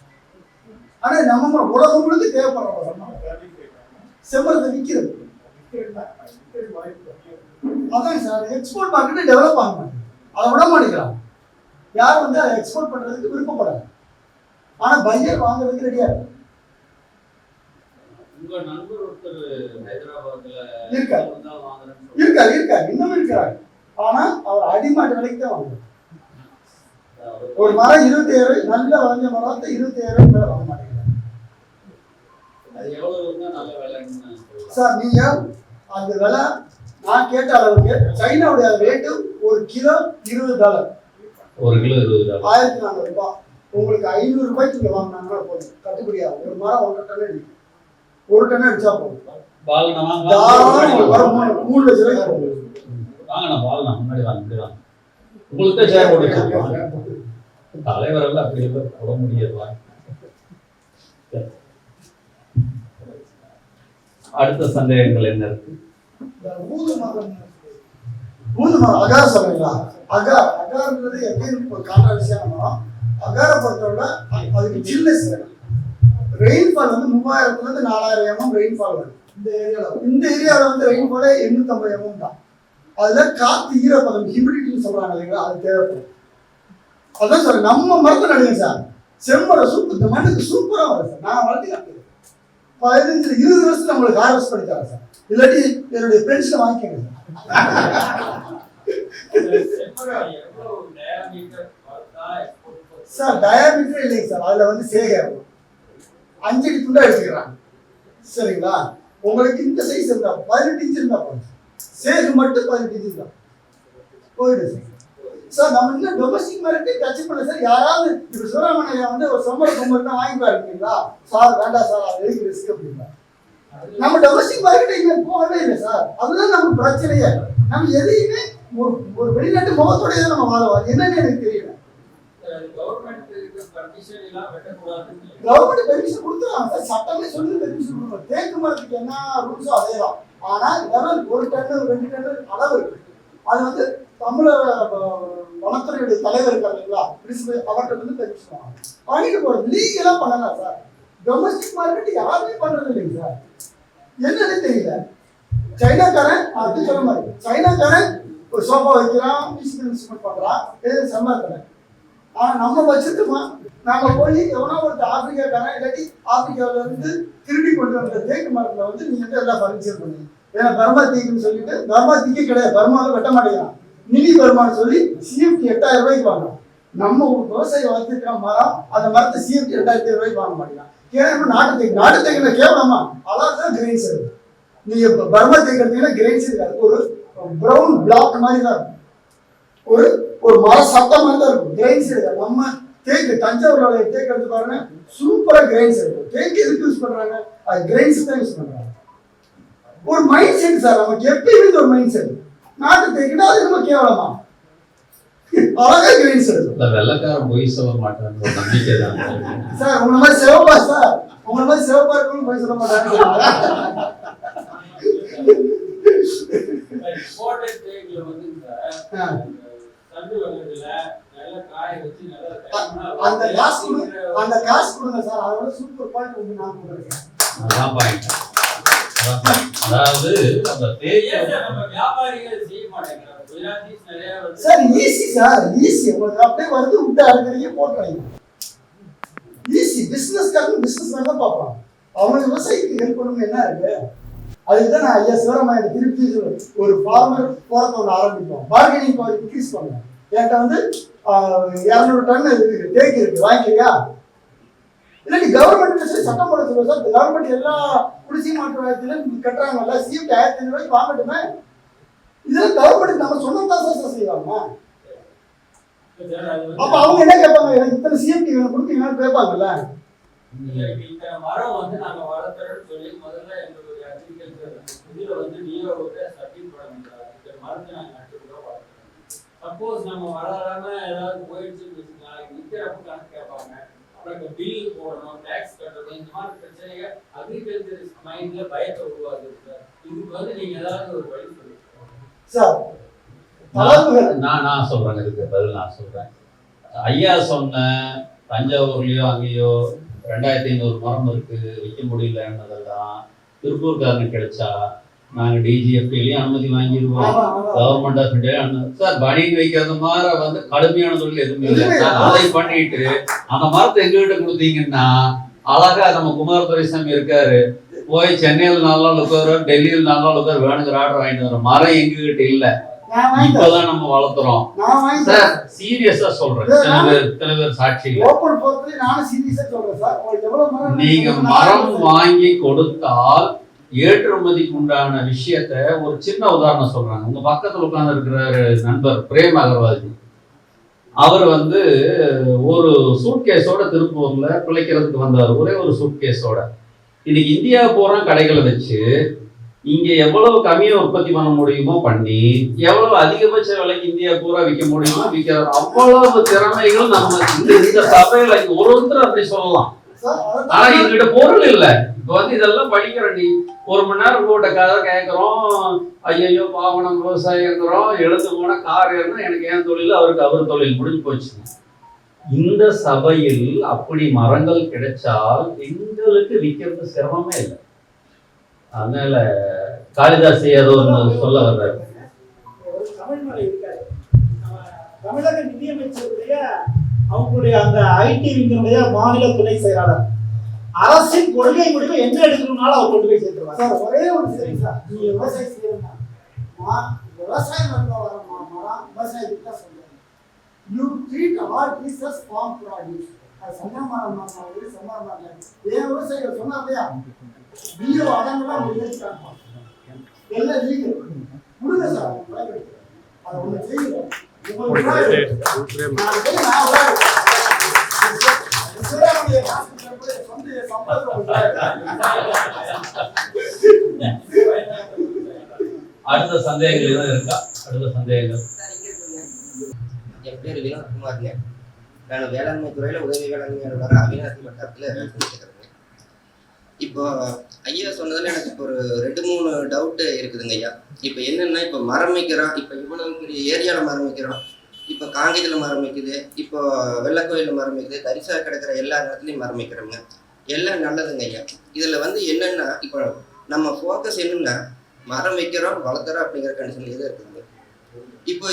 ஆனா நம்ம உலகம் முழுக்க தேவைப்படுற செம்மரத்தை விற்கிறது. அதான் சார், எக்ஸ்போர்ட் மார்க்கெட் டெவலப் ஆக மாட்டேங்குது. அதை விட மாட்டேங்கிறாங்க. யார் வந்து அதை எக்ஸ்போர்ட் பண்றதுக்கு விருப்பப்படாது. ஆனா பையர் வாங்குறதுக்கு ரெடியா இருக்கு. உங்க நண்பர் ஒருத்தர் ஹைதராபாத்ல இருக்காரு. இருந்தா வாங்குறேன்னு இருக்காரு இன்னும் இருக்கிறாரு. ஆனா அவர் அடிமாட்டு விலைக்கு தான் வாங்குறாரு. ஒரு மரம் 27 நல்ல வளர்ந்த மரத்தை 27 மேல வாங்க மாட்டேங்கிறாங்க. அது எவ்வளவு இருந்தா நல்ல விலைன்னு சார் நீங்க அந்த விலை நான் கேட்ட அளவுக்கு சைனாவுடைய ரேட்டு ஒரு கிலோ $20. ஒரு கிலோ $20. 1400 ரூபாய். உங்களுக்கு 500 ரூபாய்க்கு நீங்க வாங்கினாங்கன்னா போதும், கட்டுப்படியா. ஒரு மரம் 1 டன் அடிக்கும், 1 டன் அடிச்சா போதும். தாராளமா 3 லட்சம் ரூபாய்க்கு போகும். வாங்கணும் முன்னாடி வாங்க உங்களுக்கு ஷேர் போட்டு வச்சிருக்கோம். தலைவர்கள் அப்படி இல்லை போட முடியாது. அடுத்த சந்தேகங்கள் என்ன இருக்கு? ஊதுமரம் அகார் சொல்றீங்களா? அகார்ன்றது எப்பயும் ஒரு கான்ட்ராவர்சியான மரம். அகாரை பொறுத்தவரை அதுக்கு சில்னஸ் வேணும். ரெயின்ஃபால் வந்து 3000 இருந்து 4000 mm ரெயின்ஃபால் வரும் இந்த ஏரியாவில் வந்து ரெயின்ஃபாலே 850 mm தான். அதுல காத்து ஈரப்பதம் ஹியூமிடிட்டின்னு சொல்றாங்க இல்லைங்களா, அது தேவைப்படும். அதான் சார் நம்ம மரத்தை நடுங்க சார். செம்மரம் சூப்பர், இந்த மண்ணுக்கு சூப்பரா வரும் சார். நான் வளர்த்து காட்டுறேன். 15-20 வருஷத்துல நம்மளுக்கு ஹார்வெஸ்ட் பண்ணி தரேன் சார். இல்லாட்டி என்னுடைய பென்ஷனை வாங்கிக்கங்க சார். டயாமீட்டர் இல்லைங்க சார், அதுல வந்து சேகர் 5 அடி துண்டா எடுத்துக்கிறாங்க சரிங்களா. உங்களுக்கு இந்த சைஸ் இருந்தா 18 இன்ச் இருந்தா போதும். சேகு மட்டும் 18 இன்ச் தான் போயிடுது சார். நம்ம இன்னும் டொமஸ்டிக் மார்க்கெட்டை டச் பண்ணல சார். யாராவது இப்போ சிவராமனையா வந்து ஒரு சம்பளம் தான் வாங்கி பாருங்களா சார், வேண்டாம் சார் அது எதுக்கு ரிஸ்க் அப்படின்னா. நம்ம டொமஸ்டிக் மார்க்கெட்டை இங்கே போகவே இல்லை சார். அதுதான் நம்ம பிரச்சனையே. நம்ம எதையுமே ஒரு வெளிநாட்டு முகத்தோடய நம்ம வாழலாம். என்னன்னு எனக்கு தெரியல. கவர்மெண்ட் பெர்மிஷன் கொடுத்துருவாங்க சார். சட்டமே சொல்லி பெர்மிஷன் கொடுக்கணும். தேக்கு மரத்துக்கு என்ன ரூல்ஸோ அதே தான். ஆனால் லெவல் 1 டன் 2 டன் அளவு இருக்கு. அது வந்து தமிழக வனத்துறையுடைய தலைவர் இருக்காரு இல்லைங்களா, அவர்கிட்ட வந்து பெர்மிஷன் வாங்கிட்டு போறது லீகலா பண்ணலாம் சார். டொமஸ்டிக் மார்க்கெட் யாருமே பண்றது இல்லைங்க சார். என்னன்னு தெரியல. சைனாக்காரன் அது சொல்ல மாதிரி சைனாக்காரன் ஒரு சோஃபா வைக்கிறான், மியூசிக்கல் இன்ஸ்ட்ருமெண்ட் பண்றான், சம்பாதிக்கிறேன். ஆனா நம்ம வச்சுட்டுமா நாம போய் எவனோ ஒரு ஆப்பிரிக்காக்காரன் இல்லாட்டி ஆப்பிரிக்காவில இருந்து திருடி கொண்டு வந்த தேக்கு மரத்துல வந்து நீங்க வந்து எல்லாம் பர்னிச்சர் பண்ணுவீங்க. ஏன்னா பர்மா தீக்குன்னு சொல்லிட்டு, பர்மா தீக்கே கிடையாது, பர்மாவில் வெட்ட மாட்டேங்கிறான். மினி பர்மான்னு சொல்லி சிஎஃப்டி 8000 ரூபாய்க்கு வாங்கலாம். நம்ம ஒரு விவசாயி வளர்த்துக்கிற மரம், அந்த மரத்தை சிஎஃப்டி 2500 ரூபாய்க்கு வாங்க மாட்டேங்கிறான். கேட்க நாட்டு தேக்கில கேவலமா அதான் கிரெயின்ஸ் இருக்கு. நீங்க பர்மா தேக்கு எடுத்தீங்கன்னா கிரெயின்ஸ் இருக்காது. ஒரு ப்ரௌன் பிளாக் மாதிரி தான் இருக்கும். ஒரு மர சட்டம் மாதிரி தான் இருக்கும். கிரெயின்ஸ் இருக்காது. நம்ம தேக்கு தஞ்சாவூர்ல தேக்கு எடுத்து பாருங்க, சூப்பரா கிரெயின்ஸ் இருக்கும். தேக்கு எதுக்கு யூஸ் பண்றாங்க? அது கிரெயின்ஸ் தான் யூஸ் பண்றாங்க. ஒரு மைண்ட் செட் சார். நமக்கு எப்பயுமே ஒரு மைண்ட் செட். நாட்டு தேக்கிட்டா அது ரொம்ப கேவலமா அழகா கிரெயின்ஸ் எடுக்கும். வெள்ளக்காரன் போய் சொல்ல மாட்டாங்க நம்பிக்கை தான் சார். உங்களை மாதிரி சிவப்பா சார், உங்களை மாதிரி சிவப்பா இருக்கணும் போய் சொல்ல மாட்டாங்க. அந்த காசு கொடுங்க சார். அதோட சூப்பர் பாயிண்ட் வந்து நான் கொடுக்குறேன். அதான் பாயிண்ட். அதாவது அந்த வியாபாரிகள் செய்ய மாட்டேங்கிறாங்க சார். Easy sir, easy. உங்களுக்கு அப்படியே வந்து விட்டு அறுக்கிறீங்க போட்டுறீங்க. ஈஸி. பிசினஸ்காரங்க பிசினஸ் மாதிரி தான் பார்ப்பாங்க. அவங்களுக்கு விவசாயிக்கு ஹெல்ப் பண்ணணும்னு என்ன இருக்கு? அதுக்கு தான் நான் ஐயா சிவராமன் திருப்பி ஒரு ஃபார்மர் போறத ஒன்று ஆரம்பிப்போம். பார்கெனிங் பவர் இன்க்ரீஸ் பண்ணுவோம். என்கிட்ட வந்து 200 டன் இருக்கு, தேக்கு இருக்கு, வாங்கிக்கிறியா? இல்லாட்டி கவர்மெண்ட் சட்டம் போட சொல்லுவோம் சார். கவர்மெண்ட் எல்லா குடிசை மாற்று வாரியத்திலும் கட்டுறாங்கல்ல, சிஎஃப்டி 1500 ரூபாய்க்கு வாங்கட்டுமே. இதெல்லாம் கவர்மெண்ட் நம்ம சொன்னதான் சார் செய்வாங்க. அப்ப அவங்க என்ன கேட்பாங்க? எனக்கு இத்தனை சிஎஃப்டி வேணும் கொடுத்தீங்கன்னு கேட்பாங்கல்ல. இந்த மரம் வந்து நாங்க வளர்த்துறோம்னு சொல்லி முதல்ல எங்களுடைய அக்ரிகல்ச்சர் இதுல வந்து டிஓவோட சர்டிஃபிகேட் பண்ணணும். இந்த மரத்தை நாங்க நட்டுக்கூட வளர்த்துறோம். சப்போஸ் நம்ம வளராம ஏதாவது போயிடுச்சுன்னு வச்சுக்கலாம், விற்கிறப்ப கணக்கு கேட்பாங்க. அப்புறம் பில் போடணும், டேக்ஸ் கட்டணும். இந்த மாதிரி பிரச்சனைகள் அக்ரிகல்ச்சர் மைண்ட்ல பயத்தை உருவாக்குது சார். இதுக்கு வந்து நீங்க ஏதாவது ஒரு வழி சொல்லுங்க சார். நான் சொல்றேன், இதுக்கு பதில் நான் சொல்றேன். ஐயா சொன்ன தஞ்சாவூர்லயோ அங்கேயோ 2500 மரம் இருக்கு, விற்க முடியலன்னதெல்லாம் திருப்பூர்காரனுக்கு கிடைச்சா நாங்க டிஜிஎஃப்டிலையும் அனுமதி வாங்கிடுவோம். கவர்மெண்ட் ஆஃப் இந்தியா சார் பனியன் வைக்கிறது மாதிரி வந்து கடுமையான தொழில் எதுவுமே இல்லை. அதை பண்ணிட்டு அந்த மரத்தை எங்ககிட்ட கொடுத்தீங்கன்னா அழகா நம்ம குமார துரைசாமி இருக்காரு, போய் சென்னையில் 4 நாள் உட்கார், டெல்லியில் 4 நாள் உட்கார், வேணுங்கிற ஆர்டர் வாங்கிட்டு வரோம். மரம் எங்ககிட்ட இல்ல, நான் வாங்கி இப்பதான் நம்ம வளர்த்துறோம் நான் வாங்கி சார். சீரியஸா சொல்றேன், சில பேர் சாட்சி இல்ல. ஓப்பன் போர்ட்ல நானும் சீரியஸா சொல்றேன் சார். உங்களுக்கு எவ்வளவு மரம் நீங்க மரம் வாங்கி கொடுத்தால் ஏற்றுமதிக்கு உண்டான விஷயத்த ஒரு சின்ன உதாரணம் சொல்றாங்க. உங்க பக்கத்துல உட்கார்ந்து இருக்கிற நண்பர் பிரேம் அகர்வால், அவர் வந்து ஒரு சூட்கேஸோட திருப்பூர்ல பிழைக்கிறதுக்கு வந்தார், ஒரே ஒரு சூட்கேஸோட. இன்னைக்கு இந்தியா பூரா கடைகளை வச்சு இங்க எவ்வளவு கம்மியா உற்பத்தி பண்ண முடியுமோ பண்ணி, எவ்வளவு அதிகபட்ச விலைக்கு இந்தியா பூரா விற்க முடியுமோ விற்கிறார். அவ்வளவு திறமைகள் நம்ம இந்த சபையில ஒருத்தர் அப்படி சொல்லலாம். ஆனா எங்கிட்ட பொருள் இல்ல. இப்ப வந்து இதெல்லாம் படிக்கிற நீ 1 மணி நேரம் போட்ட கதை கேட்கிறோம், ஐயோ பாவனம் விவசாயங்கிறோம், எழுந்து போன கார் ஏறினா எனக்கு ஏன் தொழில், அவருக்கு அவர் தொழில், முடிஞ்சு போச்சு. இந்த சபையில் அப்படி மரங்கள் கிடைச்சால் எங்களுக்கு விற்கிறது சிரமமே இல்லை. அதனால காளிதாஸ் ஏதோ ஒன்று சொல்ல வர்றாரு. தமிழ்மொழி இருக்காரு, தமிழக நிதியமைச்சருடைய அவங்களுடைய அந்த ஐடி விங்கினுடைய மாநில துணை செயலாளர் அரசின் கொள்கை முடிவை என்ன எடுக்கணும்னாலும் அவர் கொண்டு போய் சேர்த்துருவார். சார் ஒரே ஒரு சரி சார், நீங்க விவசாயம் செய்யணும்னா விவசாயம் வர மரம் விவசாயத்துக்கு தான் சொல்றேன். You treat all pieces farm produce. அது சம்ம மரம் சம்ம மரம் ஏன் விவசாயிகள் சொன்னா இல்லையா, பிஓ அதெல்லாம் எடுத்துட்டாங்க, எல்லாம் லீகல் கொடுங்க சார். அதை ஒன்று செய்யுங்க. அடுத்த சந்தேகங்கள் எதுவும் இருக்கா? அடுத்த சந்தேகங்கள். என் பேர் வினோத்குமாருங்க. நான் வேளாண்மை துறையில உதவி வேளாண்மையாளர் அவிநாசி வட்டாரத்தில் செஞ்சுக்கிறேங்க. இப்போ ஐயா சொன்னதில் எனக்கு இப்போ ஒரு 2-3 டவுட்டு இருக்குதுங்க ஐயா. இப்போ என்னென்னா, இப்போ மரம் வைக்கிறோம், இப்போ இவ்வளவு பெரிய ஏரியாவில் மரம் வைக்கிறோம், இப்போ காங்கேயத்தில் மரம் வைக்குது, இப்போ வெள்ளக்கோயிலில் மரம் வைக்குது, தரிசாக கிடக்கிற எல்லா இடத்துலையும் மரம் வைக்கிறோங்க, எல்லாம் நல்லதுங்க ஐயா. இதில் வந்து என்னென்னா, இப்போ நம்ம ஃபோக்கஸ் என்னென்னா மரம் வைக்கிறோம் வளர்த்துறோம் அப்படிங்கிற கண்டிஷன் எது இருக்குதுங்க. இப்போ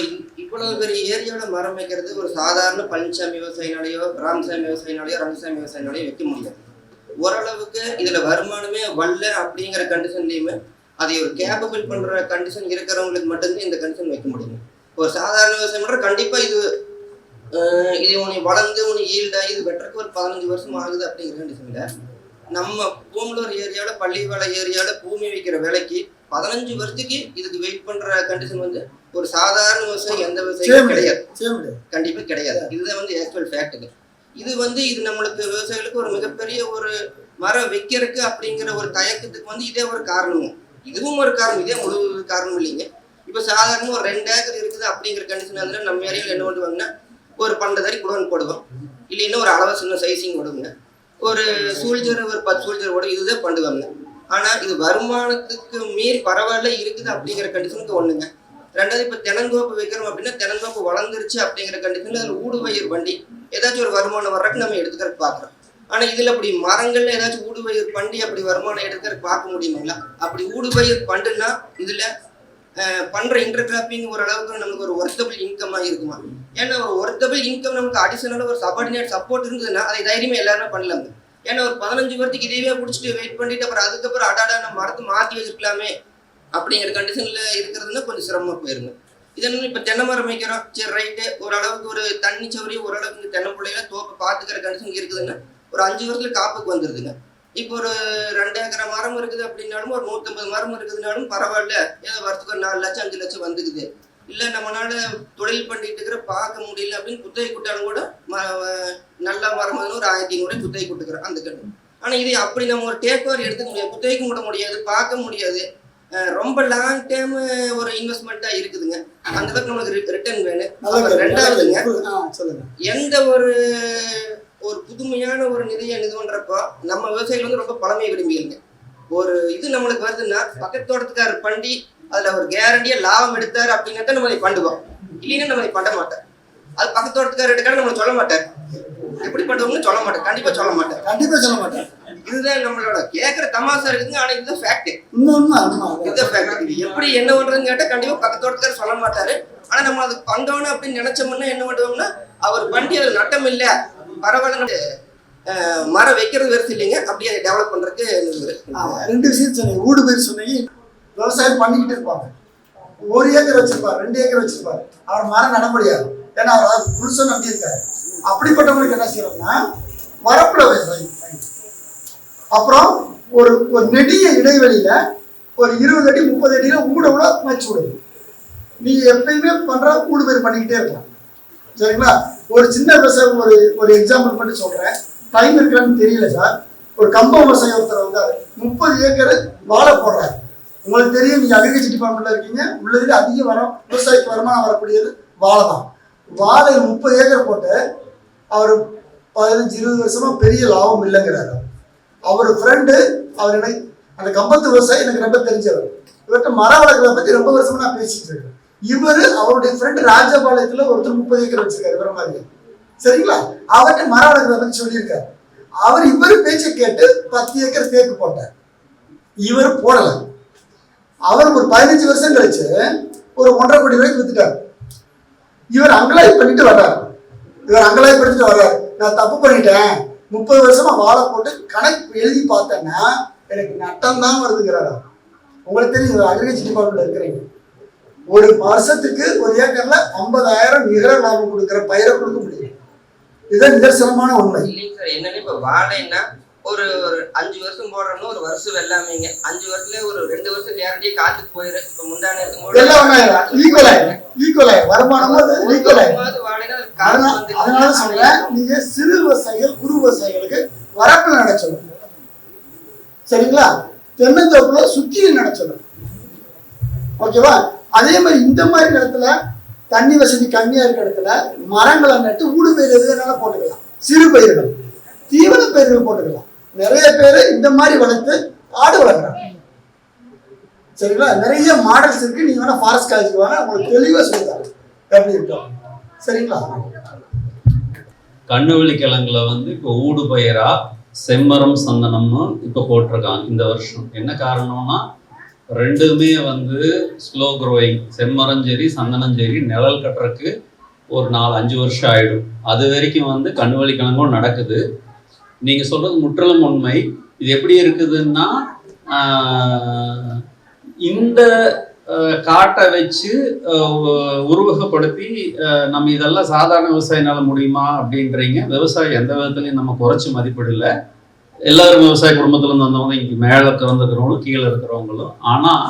இவ்வளவு பெரிய ஏரியாவில் மரம் வைக்கிறது ஒரு சாதாரண பழனிசாமி விவசாயினாலேயோ, ராமசாமி விவசாயினாலேயோ, ரங்கசாமி விவசாயினாலேயோ வைக்க முடியாது. ஓரளவுக்கு இதுல வருமானமே வரல அப்படிங்கிற கண்டிஷன்லயுமே அதை ஒரு கேப்பபிள் பண்ற கண்டிஷன் இருக்கிறவங்களுக்கு மட்டும்தான் இந்த கண்டிஷன் வைக்க முடியும். ஒரு சாதாரண விவசாயம் பண்ற கண்டிப்பா இது உனக்கு வளர்ந்து உனக்கு ஈல்டாகி இது பெட்டருக்கு ஒரு 15 வருஷம் ஆகுது அப்படிங்கிற கண்டிஷன்ல நம்ம பூமலூர் ஏரியாவில் பள்ளிவாளை ஏரியாவில் பூமி வைக்கிற விலைக்கு 15 வருஷத்துக்கு இதுக்கு வெயிட் பண்ற கண்டிஷன் வந்து ஒரு சாதாரண விவசாயம் எந்த விவசாயம் கிடையாது, கண்டிப்பா கிடையாது. இதுதான் வந்து ஆக்சுவல் ஃபேக்ட்டுங்க. இது நம்மளுக்கு விவசாயிகளுக்கு ஒரு மிகப்பெரிய ஒரு மரம் வைக்கிறதுக்கு அப்படிங்கிற ஒரு தயக்கத்துக்கு வந்து இதே ஒரு காரணமும், இதுவும் ஒரு காரணம், இதே முழு காரணம் இல்லைங்க. இப்போ சாதாரணமாக ஒரு 2 ஏக்கர் இருக்குது அப்படிங்கிற கண்டிஷன் அதில் நம்ம ஏரியாவில் என்ன பண்ணுவாங்கன்னா, ஒரு 12 அடி குடோன் போடுவோம், இல்லைன்னா ஒரு அளவு சின்ன சைசிங் போடுவோங்க, ஒரு சோல்ஜர் ஒரு 10 சோல்ஜர் போட இதுதான் பண்ணுவாங்க. ஆனால் இது வருமானத்துக்கு மீறி பரவாயில்ல இருக்குது அப்படிங்கிற கண்டிஷனுக்கு ஒன்றுங்க. ரெண்டாவது, இப்போ தென்னந்தோப்பு வைக்கிறோம் அப்படின்னா தென்னந்தோப்பு வளர்ந்துருச்சு அப்படிங்கிற கண்டிஷனில் அதில் ஊடுபயிர் வண்டி ஏதாச்சும் ஒரு வருமானம் வர்றதுக்கு நம்ம எடுத்துக்கிறதுக்கு பார்க்குறோம். ஆனால் இதில் அப்படி மரங்கள்ல ஏதாச்சும் ஊடுபயிர் பண்ணி அப்படி வருமானம் எடுக்கிறதுக்கு பார்க்க முடியுங்களா? அப்படி ஊடுபயிர் பண்ணுன்னா இதில் பண்ணுற இன்டர் கிராப்பிங் ஓரளவுக்கு நமக்கு ஒரு ஒர்த்தபிள் இன்கமாக இருக்குமா? ஏன்னா ஒரு ஒர்த்தபிள் இன்கம் நமக்கு அடிஷனலாக ஒரு சப்பார்டினேட் சப்போர்ட் இருந்ததுன்னா அதை தைரியமே எல்லாருமே பண்ணலாங்க. ஏன்னா ஒரு 15 வருஷத்துக்கு இதேவே பிடிச்சிட்டு வெயிட் பண்ணிட்டு அப்புறம் அதுக்கப்புறம் அடாடா நம்ம மரத்தை மாற்றி வச்சுக்கலாமே அப்படிங்கிற கண்டிஷனில் இருக்கிறதுனா கொஞ்சம் சிரமமாக போயிருங்க. இதெல்லாம் இப்போ தென்னை மரம் வைக்கிறோம், சரி ரைட்டு, ஓரளவுக்கு ஒரு தண்ணி சௌரியம் ஓரளவுக்கு தென்னை பிள்ளையில தோப்பை பார்த்துக்கிற கண்டிஷன் இருக்குதுன்னா ஒரு 5 வருஷத்துல காப்புக்கு வந்துடுதுங்க. இப்போ ஒரு 2 ஏக்கர் மரம் இருக்குது அப்படின்னாலும் ஒரு 150 மரம் இருக்குதுனாலும் பரவாயில்ல, ஏதோ வருஷத்துக்கு ஒரு 4 லட்சம் 5 லட்சம் வந்துக்குது. இல்லை நம்மளால தொழில் பண்ணிட்டு இருக்கிற பார்க்க முடியல அப்படின்னு குத்தகை கூட்டாலும் கூட நல்ல மரம் ஒரு 1500 குத்தகை கூட்டுக்கிறோம் அந்த கண்டு. ஆனால் இது அப்படி நம்ம ஒரு டேக் ஓவர் எடுத்துக்க முடியாது, குத்தகைக்கு மூட முடியாது, பார்க்க முடியாது, ரொம்ப லாங் டைம் ஒரு இன்வெஸ்ட்மெண்ட்டா இருக்குதுங்க. அந்த அளவுக்கு நமக்கு ரிட்டர்ன் வேணும். ரெண்டாவதுங்க, எந்த ஒரு புதுமையான ஒரு நிதியை இது பண்றப்போ நம்ம விவசாயிகள் வந்து ரொம்ப பழமை விரும்பிகளுங்க. ஒரு இது நம்மளுக்கு வருதுன்னா பக்கத்தோட்டத்துக்காரர் பண்ணி அதுல ஒரு கேரண்டியா லாபம் எடுத்தாரு அப்படிங்கிறத நம்ம பண்ணுவோம், இல்லைன்னா நம்ம பண்ண மாட்டோம். அது பக்கத்தோட்டத்துக்காரர் எடுக்காரு நம்ம சொல்ல மாட்டார், எப்படி பண்ணுவோம்னு சொல்ல மாட்டேன், கண்டிப்பா சொல்ல மாட்டேன். இதுதான் நம்மளோட கேட்கற தமாசா இருக்குங்க. ஆனா இதுதான் ஃபேக்ட், இதுதான் ஃபேக்ட். இது எப்படி என்ன பண்றதுன்னு கேட்டா கண்டிப்பா பக்கத்தோட்டத்துக்காரர் சொல்ல மாட்டாரு. ஆனா நம்ம அதுக்கு பங்கவன அப்படின்னு நினைச்சோம்னா என்ன பண்ணுவோம்னா, அவர் வண்டி அது நட்டம் இல்லை பரவாயில்ல மரம் வைக்கிறது பெருசு இல்லைங்க, அப்படியே டெவலப் பண்றதுக்கு ரெண்டு விஷயம் சொன்னீங்க. ஊடு பேர் சொன்னீங்க. விவசாயம் பண்ணிக்கிட்டு இருப்பாங்க. 1 ஏக்கர் வச்சிருப்பாரு, 2 ஏக்கர் வச்சிருப்பாரு, அவர் மரம் நட முடியாது. ஏன்னா அவர் புதுசா நம்பி இருக்காரு. அப்படிப்பட்டவங்களுக்கு என்ன செய்யறோம்னா வரப்புல விவசாயம். அப்புறம் ஒரு நெடிய இடைவெளியில ஒரு 20 அடி 30 அடியில ஊட வச்சு விடுது. நீங்க எப்பயுமே பண்ற ஊடு பேர் பண்ணிக்கிட்டே இருக்கலாம். சரிங்களா? ஒரு சின்ன விவசாயம் ஒரு எக்ஸாம்பிள் பண்ணி சொல்றேன். டைம் இருக்கிறான்னு தெரியல சார். ஒரு கம்ப விவசாயம் ஒருத்தர் வந்தாரு, 30 ஏக்கர் வாழை போடுறாரு. உங்களுக்கு தெரியும், நீங்க அக்ரிகல்ச்சர் டிபார்ட்மெண்ட்ல இருக்கீங்க. உள்ளதுல அதிக விவசாயிக்கு வருமானம் வரக்கூடியது வாழை தான். வாழை 30 ஏக்கர் போட்டு அவர் 15-20 வருஷமா பெரிய லாபம் இல்லைங்கிறாரு. அவர் ஃப்ரெண்டு, அவர் எனக்கு அந்த கம்பத்து விவசாயி எனக்கு ரொம்ப தெரிஞ்சவர். இவர்கிட்ட மர வளர்க்கலை பத்தி ரொம்ப வருஷமா நான் பேசிட்டு இருக்கேன். இவர் அவருடைய ஃப்ரெண்டு ராஜபாளையத்துல ஒருத்தர் 30 ஏக்கர் வச்சிருக்காரு இவர மாதிரி. சரிங்களா? அவர்கிட்ட மர வளர்க்கலை பத்தி சொல்லியிருக்காரு. இவர் பேச்சை கேட்டு 10 ஏக்கர் தேக்கு போட்டார். இவர் போடல. அவர் ஒரு 15 வருஷம் கழிச்சு ஒரு 1.5 கோடி ரூபாய்க்கு வித்துட்டார். இவர் அங்கலாய் பண்ணிட்டு வர்றாரு. நான் தப்பு பண்ணிட்டேன், 30 வருஷமா வாழை போட்டு கணக்கு எழுதி பார்த்தேன்னா எனக்கு நட்டம் தான் வருதுங்கிறாரா. உங்களுக்கு தெரியும், அக்ரிகல்ச்சர் டிபார்ட்மெண்ட்ல இருக்கிறீங்க. ஒரு வருஷத்துக்கு 1 ஏக்கர்ல 50,000 நிகர லாபம் கொடுக்குற பயிரை கொடுக்க முடியும். இதுதான் நிதர்சனமான உண்மை. இல்லைங்க சார். என்னன்னு இப்ப வாழைன்னா ஒரு 5 வருஷம் போடுறோம்னா ஒரு வருஷம் வெள்ளாமைங்க. 5 வருஷத்துல ஒரு 2 வருஷம் கேரண்டியே காத்துக்கு போயிரு. இப்ப முந்தானே அதனால சொல்றேன், நீங்க சிறு விவசாயிகள் குறு விவசாயிகளுக்கு வரப்புல நட சொல்லுங்க. சரிங்களா? தென்னந்தோப்புல சுத்தி நட சொல்லுங்க. ஓகேவா? அதே மாதிரி இந்த மாதிரி இடத்துல தண்ணி வசதி கம்மியா இருக்கிற இடத்துல மரங்களை நட்டு ஊடு பயிர் எதுனால போட்டுக்கலாம். சிறு பயிர்கள், தீவன பயிர்கள் போட்டுக்கலாம். நிறைய பேர் இந்த மாதிரி வளர்த்து ஆடு வளர்க்குறாங்க. சரிங்களா? நிறைய மாடல்ஸ் இருக்கு. நீங்க வேணா ஃபாரஸ்ட் காலேஜுக்கு வாங்க, உங்களுக்கு தெளிவா சொல்லித்தாங்க எப்படி இருக்கும். சரிங்களா? கண்ணுவெளி கிழங்குல வந்து இப்போ ஊடு பயிரா செம்மரம் சந்தனம்னு இப்போ போட்டிருக்காங்க இந்த வருஷம். என்ன காரணம்னா ரெண்டுமே வந்து ஸ்லோ க்ரோயிங். செம்மரம் சரி சந்தனம் சரி நிழல் கட்டுறதுக்கு ஒரு 4-5 வருஷம் ஆயிடும். அது வரைக்கும் வந்து கண்ணுவெளி கிழங்கும் நடக்குது. நீங்க சொல்றது முற்றிலும் உண்மை. இது எப்படி இருக்குதுன்னா இந்த காட்டை வச்சு உருவகப்படுத்தி நம்ம இதெல்லாம் சாதாரண விவசாயினால முடியுமா அப்படின்றீங்க. விவசாயம் எந்த விதத்துலையும் நம்ம குறைச்சி மதிப்பிடலை. எல்லாரும் விவசாய குடும்பத்துல வந்தவங்க இங்கே மேலே இருக்கிறவங்களும் கீழே இருக்கிறவங்களும். ஆனால்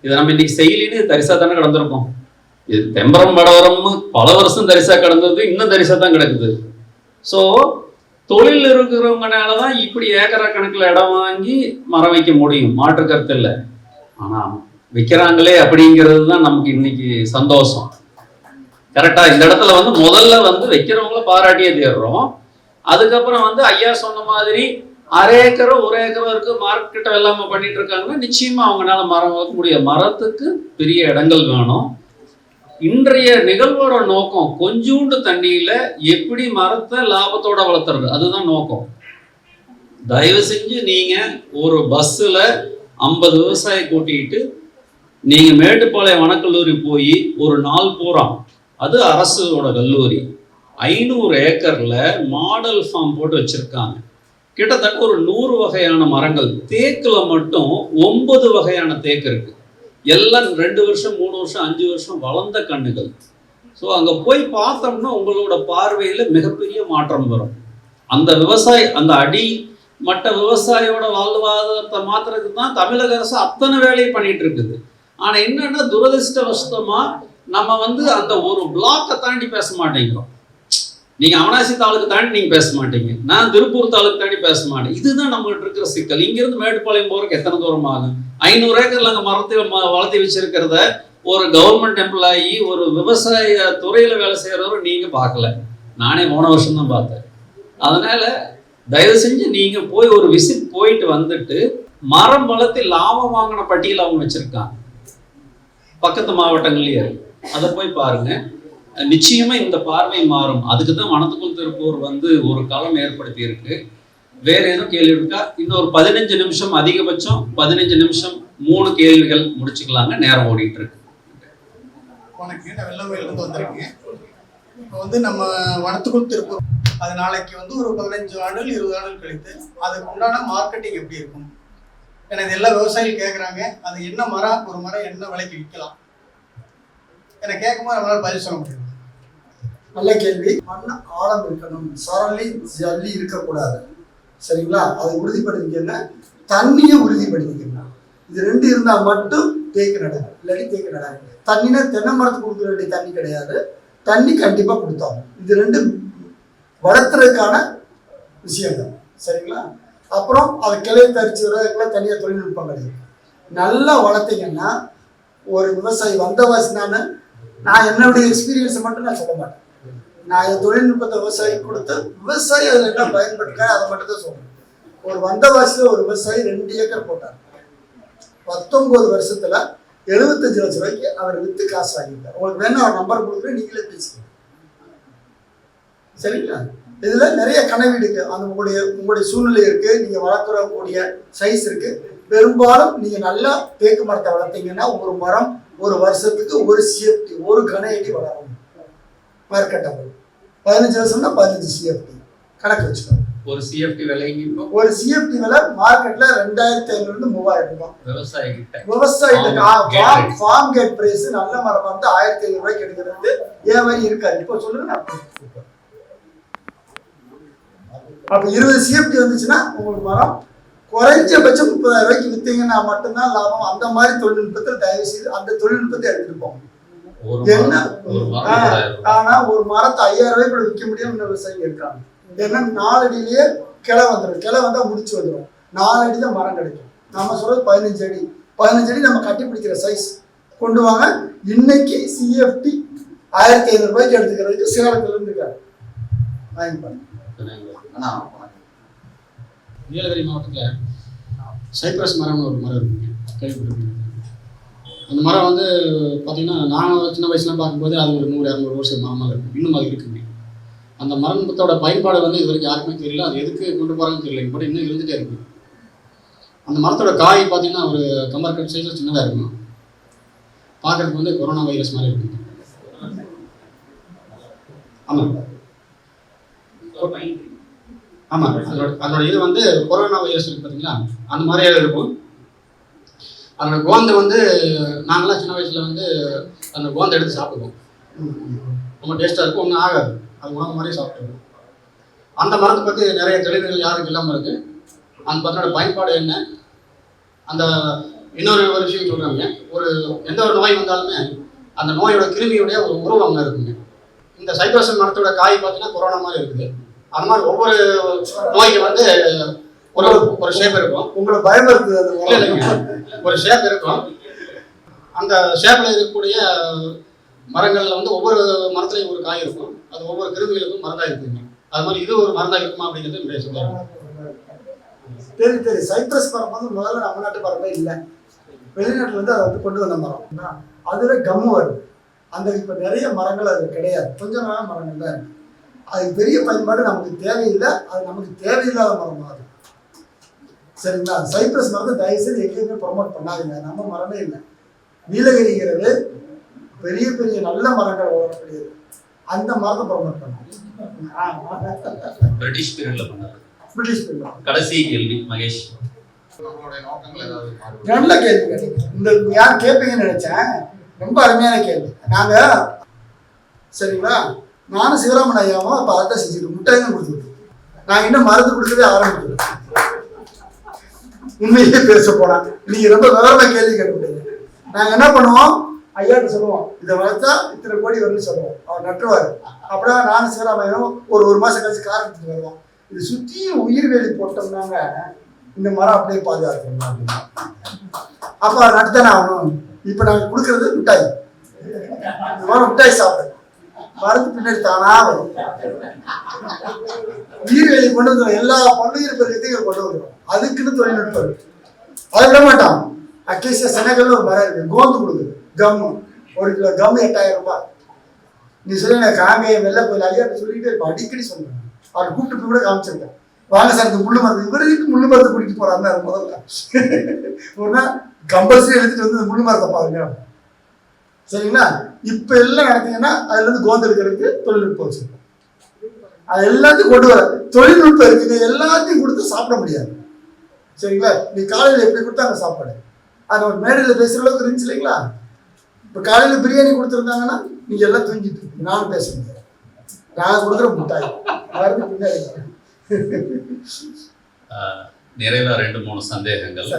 இதை நம்ம இன்னைக்கு செய்யலின்னு தரிசா தானே கிடந்திருக்கோம். இது தெம்பரம் வடவரம்னு பல வருஷம் தரிசா கிடந்தது, இன்னும் தரிசா தான் கிடக்குது. ஸோ தொழில் இருக்கிறவங்கனால தான் இப்படி ஏக்கரா கணக்கில் இடம் வாங்கி மரம் வைக்க முடியும், மாற்று கருத்து இல்லை. ஆனால் விற்கிறாங்களே அப்படிங்கிறது தான் நமக்கு இன்னைக்கு சந்தோஷம். கரெக்டா? இந்த இடத்துல வந்து முதல்ல வந்து வைக்கிறவங்கள பாராட்டியே தேடுறோம். அதுக்கப்புறம் வந்து ஐயா சொன்ன மாதிரி 1/2 ஏக்கரோ 1 ஏக்கரோ இருக்கு, மார்க்கெட்டை வெள்ளாம பண்ணிட்டு இருக்காங்கன்னா நிச்சயமா அவங்களால மரம் வளர்க்க முடியும். மரத்துக்கு பெரிய இடங்கள் வேணும். இன்றைய நிகழ்வோட நோக்கம் கொஞ்சூண்டு தண்ணியில எப்படி மரத்தை லாபத்தோட வளர்த்துறது, அதுதான் நோக்கம். தயவு செஞ்சு நீங்க ஒரு பஸ்ஸில் 50 விவசாயி கூட்டிகிட்டு நீங்க மேட்டுப்பாளையம் வனக்கல்லூரி போய் ஒரு நாள் பூரா, அது அரசோட கல்லூரி, 500 ஏக்கர்ல மாடல் ஃபார்ம் போட்டு வச்சிருக்காங்க. கிட்டத்தட்ட ஒரு 100 வகையான மரங்கள். தேக்குல மட்டும் 9 வகையான தேக்கு இருக்கு. எல்லாம் 2 வருஷம் 3 வருஷம் 5 வருஷம் வளர்ந்த கண்ணுகள். ஸோ அங்கே போய் பார்த்தோம்னா உங்களோட பார்வையில் மிகப்பெரிய மாற்றம் வரும். அந்த விவசாயி, அந்த அடி மற்ற விவசாயியோட வாழ்வாதாரத்தை மாத்துறதுக்கு தான் தமிழக அரசு அத்தனை வேலையை பண்ணிட்டு இருக்குது. ஆனால் என்னன்னா துரதிருஷ்டவசமா நம்ம வந்து அந்த ஒரு பிளாக்கை தாண்டி பேச மாட்டேங்கிறோம். நீங்கள் அவனாசி தாலுக்கு தாண்டி நீங்கள் பேச மாட்டீங்க, நான் திருப்பூர் தாலுக்கு தாண்டி பேச மாட்டேன். இதுதான் நம்மகிட்ட இருக்கிற சிக்கல். இங்கிருந்து மேட்டுப்பாளையம் போறதுக்கு எத்தனை தூரம் ஆகும்? 500 ஏக்கர்ல அங்கே மரத்தை வளர்த்தி வச்சிருக்கிறத ஒரு கவர்மெண்ட் எம்ப்ளாயி, ஒரு விவசாய துறையில வேலை செய்யறவரும் நீங்க பார்க்கல. நானே போன வருஷம் தான் பார்த்தேன். அதனால தயவு செஞ்சு நீங்க போய் ஒரு விசிட் போயிட்டு வந்துட்டு மரம் வளர்த்தி லாபம் வாங்கின பட்டியல் அவங்க வச்சிருக்காங்க, பக்கத்து மாவட்டங்கள்லயே. அதை போய் பாருங்க, நிச்சயமா இந்த பார்வை மாறும். அதுக்கு தான் வனத்துக்குள் திருப்பூர் வந்து ஒரு களம் ஏற்படுத்தி இருக்கு. வேற எதுவும் கேள்வி இருக்கா? இன்னொரு 15 நிமிஷம், அதிகபட்சம் 15 நிமிஷம் 3 கேள்விகள் முடிச்சுக்கலாங்க, நேரம் ஓடிட்டு இருக்கு. வணக்கம், நான் வெள்ளமயிலிருந்து வந்திருக்கேன். இப்போ வந்து நம்ம வனத்துக்குள் திருப்பூர் அது நாளைக்கு வந்து ஒரு 15 ஆண்டுகள் 20 ஆண்டுகள் கழித்து அதுக்கு உண்டான மார்க்கெட்டிங் எப்படி இருக்கும்? ஏன்னா இது எல்லா விவசாயிகள் கேட்குறாங்க, அது என்ன மரம், ஒரு மரம் என்ன விலைக்கு விற்கலாம் என்னை கேட்கும்போது நம்மளால பதில் சொல்ல முடியும். நல்ல கேள்வி. மண் ஆழம் இருக்கணும், சரளி ஜல்லி இருக்கக்கூடாது. சரிங்களா? அதை உறுதிப்படுத்திக்கங்க. தண்ணியை உறுதிப்படுத்திக்கணும். இது 2 இருந்தால் மட்டும் தேக்கு நடக்கும், இல்லாட்டி தேக்கு நடக்கும். தண்ணினா தென்னை மரத்துக்கு கொடுக்க வேண்டிய தண்ணி கிடையாது, தண்ணி கண்டிப்பாக கொடுத்தாங்க. இது 2 வளர்த்துறதுக்கான விஷயங்கள். சரிங்களா? அப்புறம் அதை கிளையை தரிச்சு வர்றதுக்குலாம் தனியாக தொழில்நுட்பங்கள் இருக்கு. நல்லா வளர்த்தீங்கன்னா ஒரு விவசாயி வந்தவாசி நான் என்னுடைய எக்ஸ்பீரியன்ஸை மட்டும் நான் சொல்ல மாட்டேன். நான் என் தொழில்நுட்பத்தை விவசாயிக்கு கொடுத்து விவசாயி அதில் என்ன பயன்படுத்த அதை மட்டும் தான் சொல்றேன். ஒரு வந்தவாசியில் ஒரு விவசாயி 2 ஏக்கர் போட்டார். 19 வருஷத்துல 75 லட்சம் ரூபாய்க்கு அவர் வித்து காசு வாங்கிட்டார். உங்களுக்கு வேணும் அவர் நம்பர் கொடுக்குறேன், நீங்களே பேசிக்கணும். சரிங்களா? இதுல நிறைய கனவீடு இருக்கு. அந்த உங்களுடைய சூழ்நிலை இருக்கு, நீங்க வளர்க்கக்கூடிய சைஸ் இருக்கு. பெரும்பாலும் நீங்க நல்லா தேக்கு மரத்தை வளர்த்தீங்கன்னா ஒரு மரம் ஒரு வருஷத்துக்கு ஒரு சிஎஃப்டி, ஒரு கன அடி வளரும். மார்க்கெட்டபிள் 15 வருஷம்னா 15 சிஎஃப்டி கணக்கு வச்சுக்கோங்க. ஒரு சிஎஃப்டி விலைக்கு ஒரு சிஎஃப்டி விலை மார்க்கெட்ல 2500 இருந்து 3000 ரூபாய். விவசாயிகிட்ட ஃபார்ம் கேட் பிரைஸ் நல்ல மரம் வந்து 1500 ரூபாய்க்கு எடுக்கிறது ஏன் மாதிரி இருக்காது. இப்போ சொல்லுங்க. அப்ப 20 சிஎஃப்டி வந்துச்சுன்னா உங்களுக்கு மரம் குறைஞ்சபட்சம் 30,000 ரூபாய்க்கு வித்தீங்கன்னா மட்டும்தான் லாபம். அந்த மாதிரி தொழில்நுட்பத்தில் தயவு செய்து அந்த தொழில்நுட்பத்தை எடுத்துட்டு போங்க. என்ன ஆனா ஒரு மரத்தை 5000 ரூபாய்க்கு விற்க முடியும் விவசாயிங்க இருக்காங்க. ஏன்னா 4 அடியிலேயே கிளை வந்துடும், கிளை வந்தா முடிச்சு வந்துடும். 4 அடி தான் மரம் கிடைக்கும். நம்ம சொல்றது 15 அடி. 15 அடி நம்ம கட்டி பிடிக்கிற சைஸ் கொண்டு வாங்க. இன்னைக்கு சிஎஃப்டி 1500 ரூபாய்க்கு எடுத்துக்கிறதுக்கு சேலத்துல இருந்து இருக்காரு. நீலகிரி மாவட்டத்தில் சைப்ரஸ் மரம்னு ஒரு மரம் இருக்குங்க, கேள்விப்பட்டிருக்கீங்க. அந்த மரம் வந்து பார்த்தீங்கன்னா நாங்கள் சின்ன வயசுலாம் பார்க்கும்போது அது ஒரு 100-200 வருஷம் மரமாக இருக்கும். இன்னும் அது இருக்குங்க. அந்த மரத்தோட பயன்பாடு வந்து இது வரைக்கும் யாருக்குமே தெரியல. அது எதுக்கு கொண்டு போகிறாங்கன்னு தெரியல. இப்போ இன்னும் இருந்துகிட்டே இருக்கு. அந்த மரத்தோட காய் பார்த்தீங்கன்னா ஒரு கம்பர் சைஸில் சின்னதாக இருக்கும். பார்க்குறதுக்கு வந்து கொரோனா வைரஸ் மாதிரி இருக்குங்க. ஆமாம் ஆமாம் அதோட இது வந்து கொரோனா வைரஸ் இருக்கு பார்த்தீங்களா, அந்த மாதிரியே இருக்கும். அதோட கோந்தை வந்து நாங்களாம் சின்ன வயசில் வந்து அந்த கோந்தை எடுத்து சாப்பிடுவோம். ரொம்ப டேஸ்ட்டாக இருக்கும், ஒன்றும் ஆகாது. அது உணவு மாதிரியே சாப்பிட்டுருவோம். அந்த மரத்தை பற்றி நிறைய தெளிவுகள் யாருக்கு இல்லாமல் இருக்குது. அந்த மரத்தோட பயன்பாடு என்ன, அந்த இன்னொரு விஷயம் சொல்கிறாங்க. எந்த ஒரு நோய் வந்தாலுமே அந்த நோயோட கிருமியுடைய ஒரு உருவம் இருக்குங்க. இந்த சைப்ரஸ் மரத்தோட காய் பார்த்தீங்கன்னா கொரோனா மாதிரி இருக்குது. அந்த மாதிரி ஒவ்வொரு நோய்க்கு வந்து ஒரு ஷேப் இருக்கும். உங்களை பயன்படுத்துது இல்லைங்க, ஒரு ஷேப் இருக்கும். அந்த ஷேப்ல இருக்கக்கூடிய மரங்கள்ல வந்து ஒவ்வொரு மரத்துலையும் ஒரு காய் இருக்கும். அது ஒவ்வொரு கிருமிகளுக்கும் மருந்தா இருக்குங்க. அது மாதிரி இது ஒரு மருந்தா இருக்குமா அப்படிங்கிறது என்னுடைய சொல்லுவாங்க. சரி, சைப்ரஸ் மரம் வந்து முதல்ல நம்ம நாட்டு மரமே இல்லை, வெளிநாட்டுல இருந்து அதை வந்து கொண்டு வந்த மரம். அதுல கம்மு வருது. அந்த இப்ப நிறைய மரங்கள் அது கிடையாது, கொஞ்சம் மரங்கள் தான் இருக்கு. அதுக்கு பெரிய பயன்பாடு நமக்கு தேவையில்லை. அது நமக்கு தேவையில்லாத மரம் அது. சரிங்களா? சைப்ரஸ் மரத்தை தயவுசெய்து எங்கேயுமே ப்ரொமோட் பண்ணாதீங்க. நம்ம மரமே இல்லை. நீலகிரிங்கிறது பெரிய பெரிய நல்ல மரங்கள் வளரக்கூடியது. அந்த மரத்தை ப்ரொமோட் பண்ணாங்க. பிரிட்டிஷ் பீரியட்ல பண்ணாரு. British period. கடைசி கேள்வி மகேஷ். நல்ல கேள்வி கேட்டீங்க. இந்த யார் கேட்பீங்கன்னு நினைச்சேன். ரொம்ப அருமையான கேள்வி. நாங்க சரிங்களா, நானும் சிவராமன் ஐயாவும் அப்போ அதான் செஞ்சுட்டு முட்டாய் தான் கொடுத்துருக்கோம். நாங்கள் இன்னும் மருந்து கொடுக்கவே ஆரம்பிக்கிறோம். உண்மையிலே பேச போனா நீங்க ரொம்ப விவரமா கேள்வி கேட்பீங்க. நாங்கள் என்ன பண்ணுவோம், ஐயாட்ட சொல்லுவோம் இதை வளர்த்தா இத்தனை கோடி வரும்னு சொல்லுவோம். அவர் நட்டுவார். அப்படியே நானும் சிவராமையும் ஒரு மாசம் கழிச்சு கார் எடுத்துட்டு வருவோம். இது சுற்றியும் உயிர்வேலி போட்டோம்னாங்க இந்த மரம் அப்படியே பாதுகாக்கணும் அப்படின்னா அப்போ அவர் நட்டுத்தானே ஆகணும். இப்போ நாங்கள் கொடுக்கறது மிட்டாய். இந்த மரம் மிட்டாய் சாப்பிடுங்க, மருந்து பின்னாடி தானா வரும். உயிர்வேலி கொண்டு வந்துடும், எல்லா பல்லுயிர் பெருக்கத்தையும் கொண்டு வந்துடும். அதுக்குன்னு தொழில்நுட்பம் இருக்கு. அதை விட மாட்டான். அக்கேசியா செனகல்னு ஒரு மரம் இருக்கு, கோந்து கொடுக்குது. கம்மு 1 கிலோ கம்மு 8000 ரூபாய். நீ சொல்லுங்க காங்கேயம் வெள்ளை கோயில் ஐயாட்டு சொல்லிட்டு இருப்ப, அடிக்கடி சொல்லுவேன். அவர் கூப்பிட்டு போய் கூட காமிச்சிருக்கேன். வாங்க சார் இந்த முள்ளு மருந்து, இவருக்கு முள்ளு மருந்து குடிக்க போறாங்க. முதல்ல ஒரு நாள் கம்பல்சரி எடுத்துட்டு வந்து முள்ளு மரத்தை பாருங்க. சரிங்களா? இப்ப எல்லாம் நடத்தீங்கன்னா அதுல இருந்து கோந்து எடுக்கிறதுக்கு தொழில்நுட்பம் வச்சிருக்கோம். அது எல்லாத்தையும் கொண்டு வர தொழில்நுட்பம் இருக்குங்க, எல்லாத்தையும் கொடுத்து சாப்பிட முடியாது. சரிங்களா? நீ காலையில் எப்படி கொடுத்தாங்க சாப்பாடு, அது ஒரு மேடையில் பேசுகிற அளவுக்கு இருந்துச்சு இல்லைங்களா? இப்போ காலையில் பிரியாணி கொடுத்துருந்தாங்கன்னா நீங்கள் எல்லாம் தூங்கிட்டு இருக்கு, நானும் பேச முடியாது. நான் கொடுக்குற முட்டாய் பின்னாடி. நிறைவா 2-3 சந்தேகங்கள்.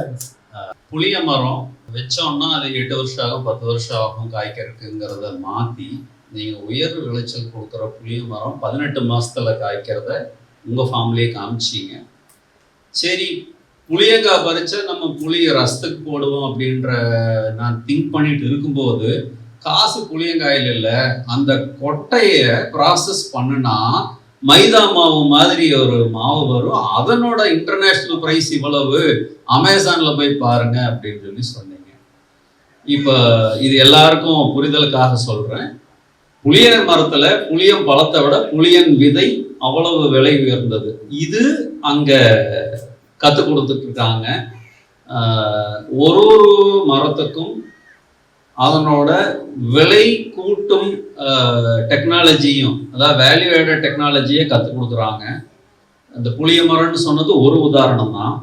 புளிய மரம் வச்சோம்னா அது 8 வருஷம் ஆகும், 10 வருஷம் ஆகும் காய்க்கிறதுங்கிறத மாற்றி நீங்கள் உயர் விளைச்சல் கொடுக்குற புளிய மரம் 18 மாசத்துல காய்க்கிறத உங்கள் ஃபார்ம்லேயே காமிச்சிங்க. சரி, புளியங்காய் பறிச்சா நம்ம புளிய ரசத்துக்கு போடுவோம் அப்படின்ற நான் திங்க் பண்ணிட்டு இருக்கும்போது காசு புளியங்காயில் இல்லை, அந்த கொட்டையை ப்ராசஸ் பண்ணுனா மைதா மாவு மாதிரி ஒரு மாவு வரும், அதனோட இன்டர்நேஷ்னல் ப்ரைஸ் இவ்வளவு, அமேசானில் போய் பாருங்க அப்படின்னு சொல்லி சொன்னீங்க. இப்போ இது எல்லாருக்கும் புரிதலுக்காக சொல்கிறேன். புளிய மரத்தில் புளியம் பழத்தை விட புளியன் விதை அவ்வளவு விலை உயர்ந்தது. இது அங்கே கற்றுக் கொடுத்துட்டு இருக்காங்க. ஒரு மரத்துக்கும் அதனோட விலை கூட்டும் டெக்னாலஜியும், அதாவது வேல்யூ ஆடட் டெக்னாலஜியை கற்றுக் கொடுக்குறாங்க. அந்த புளிய மரம்னு சொன்னது ஒரு உதாரணம் தான்.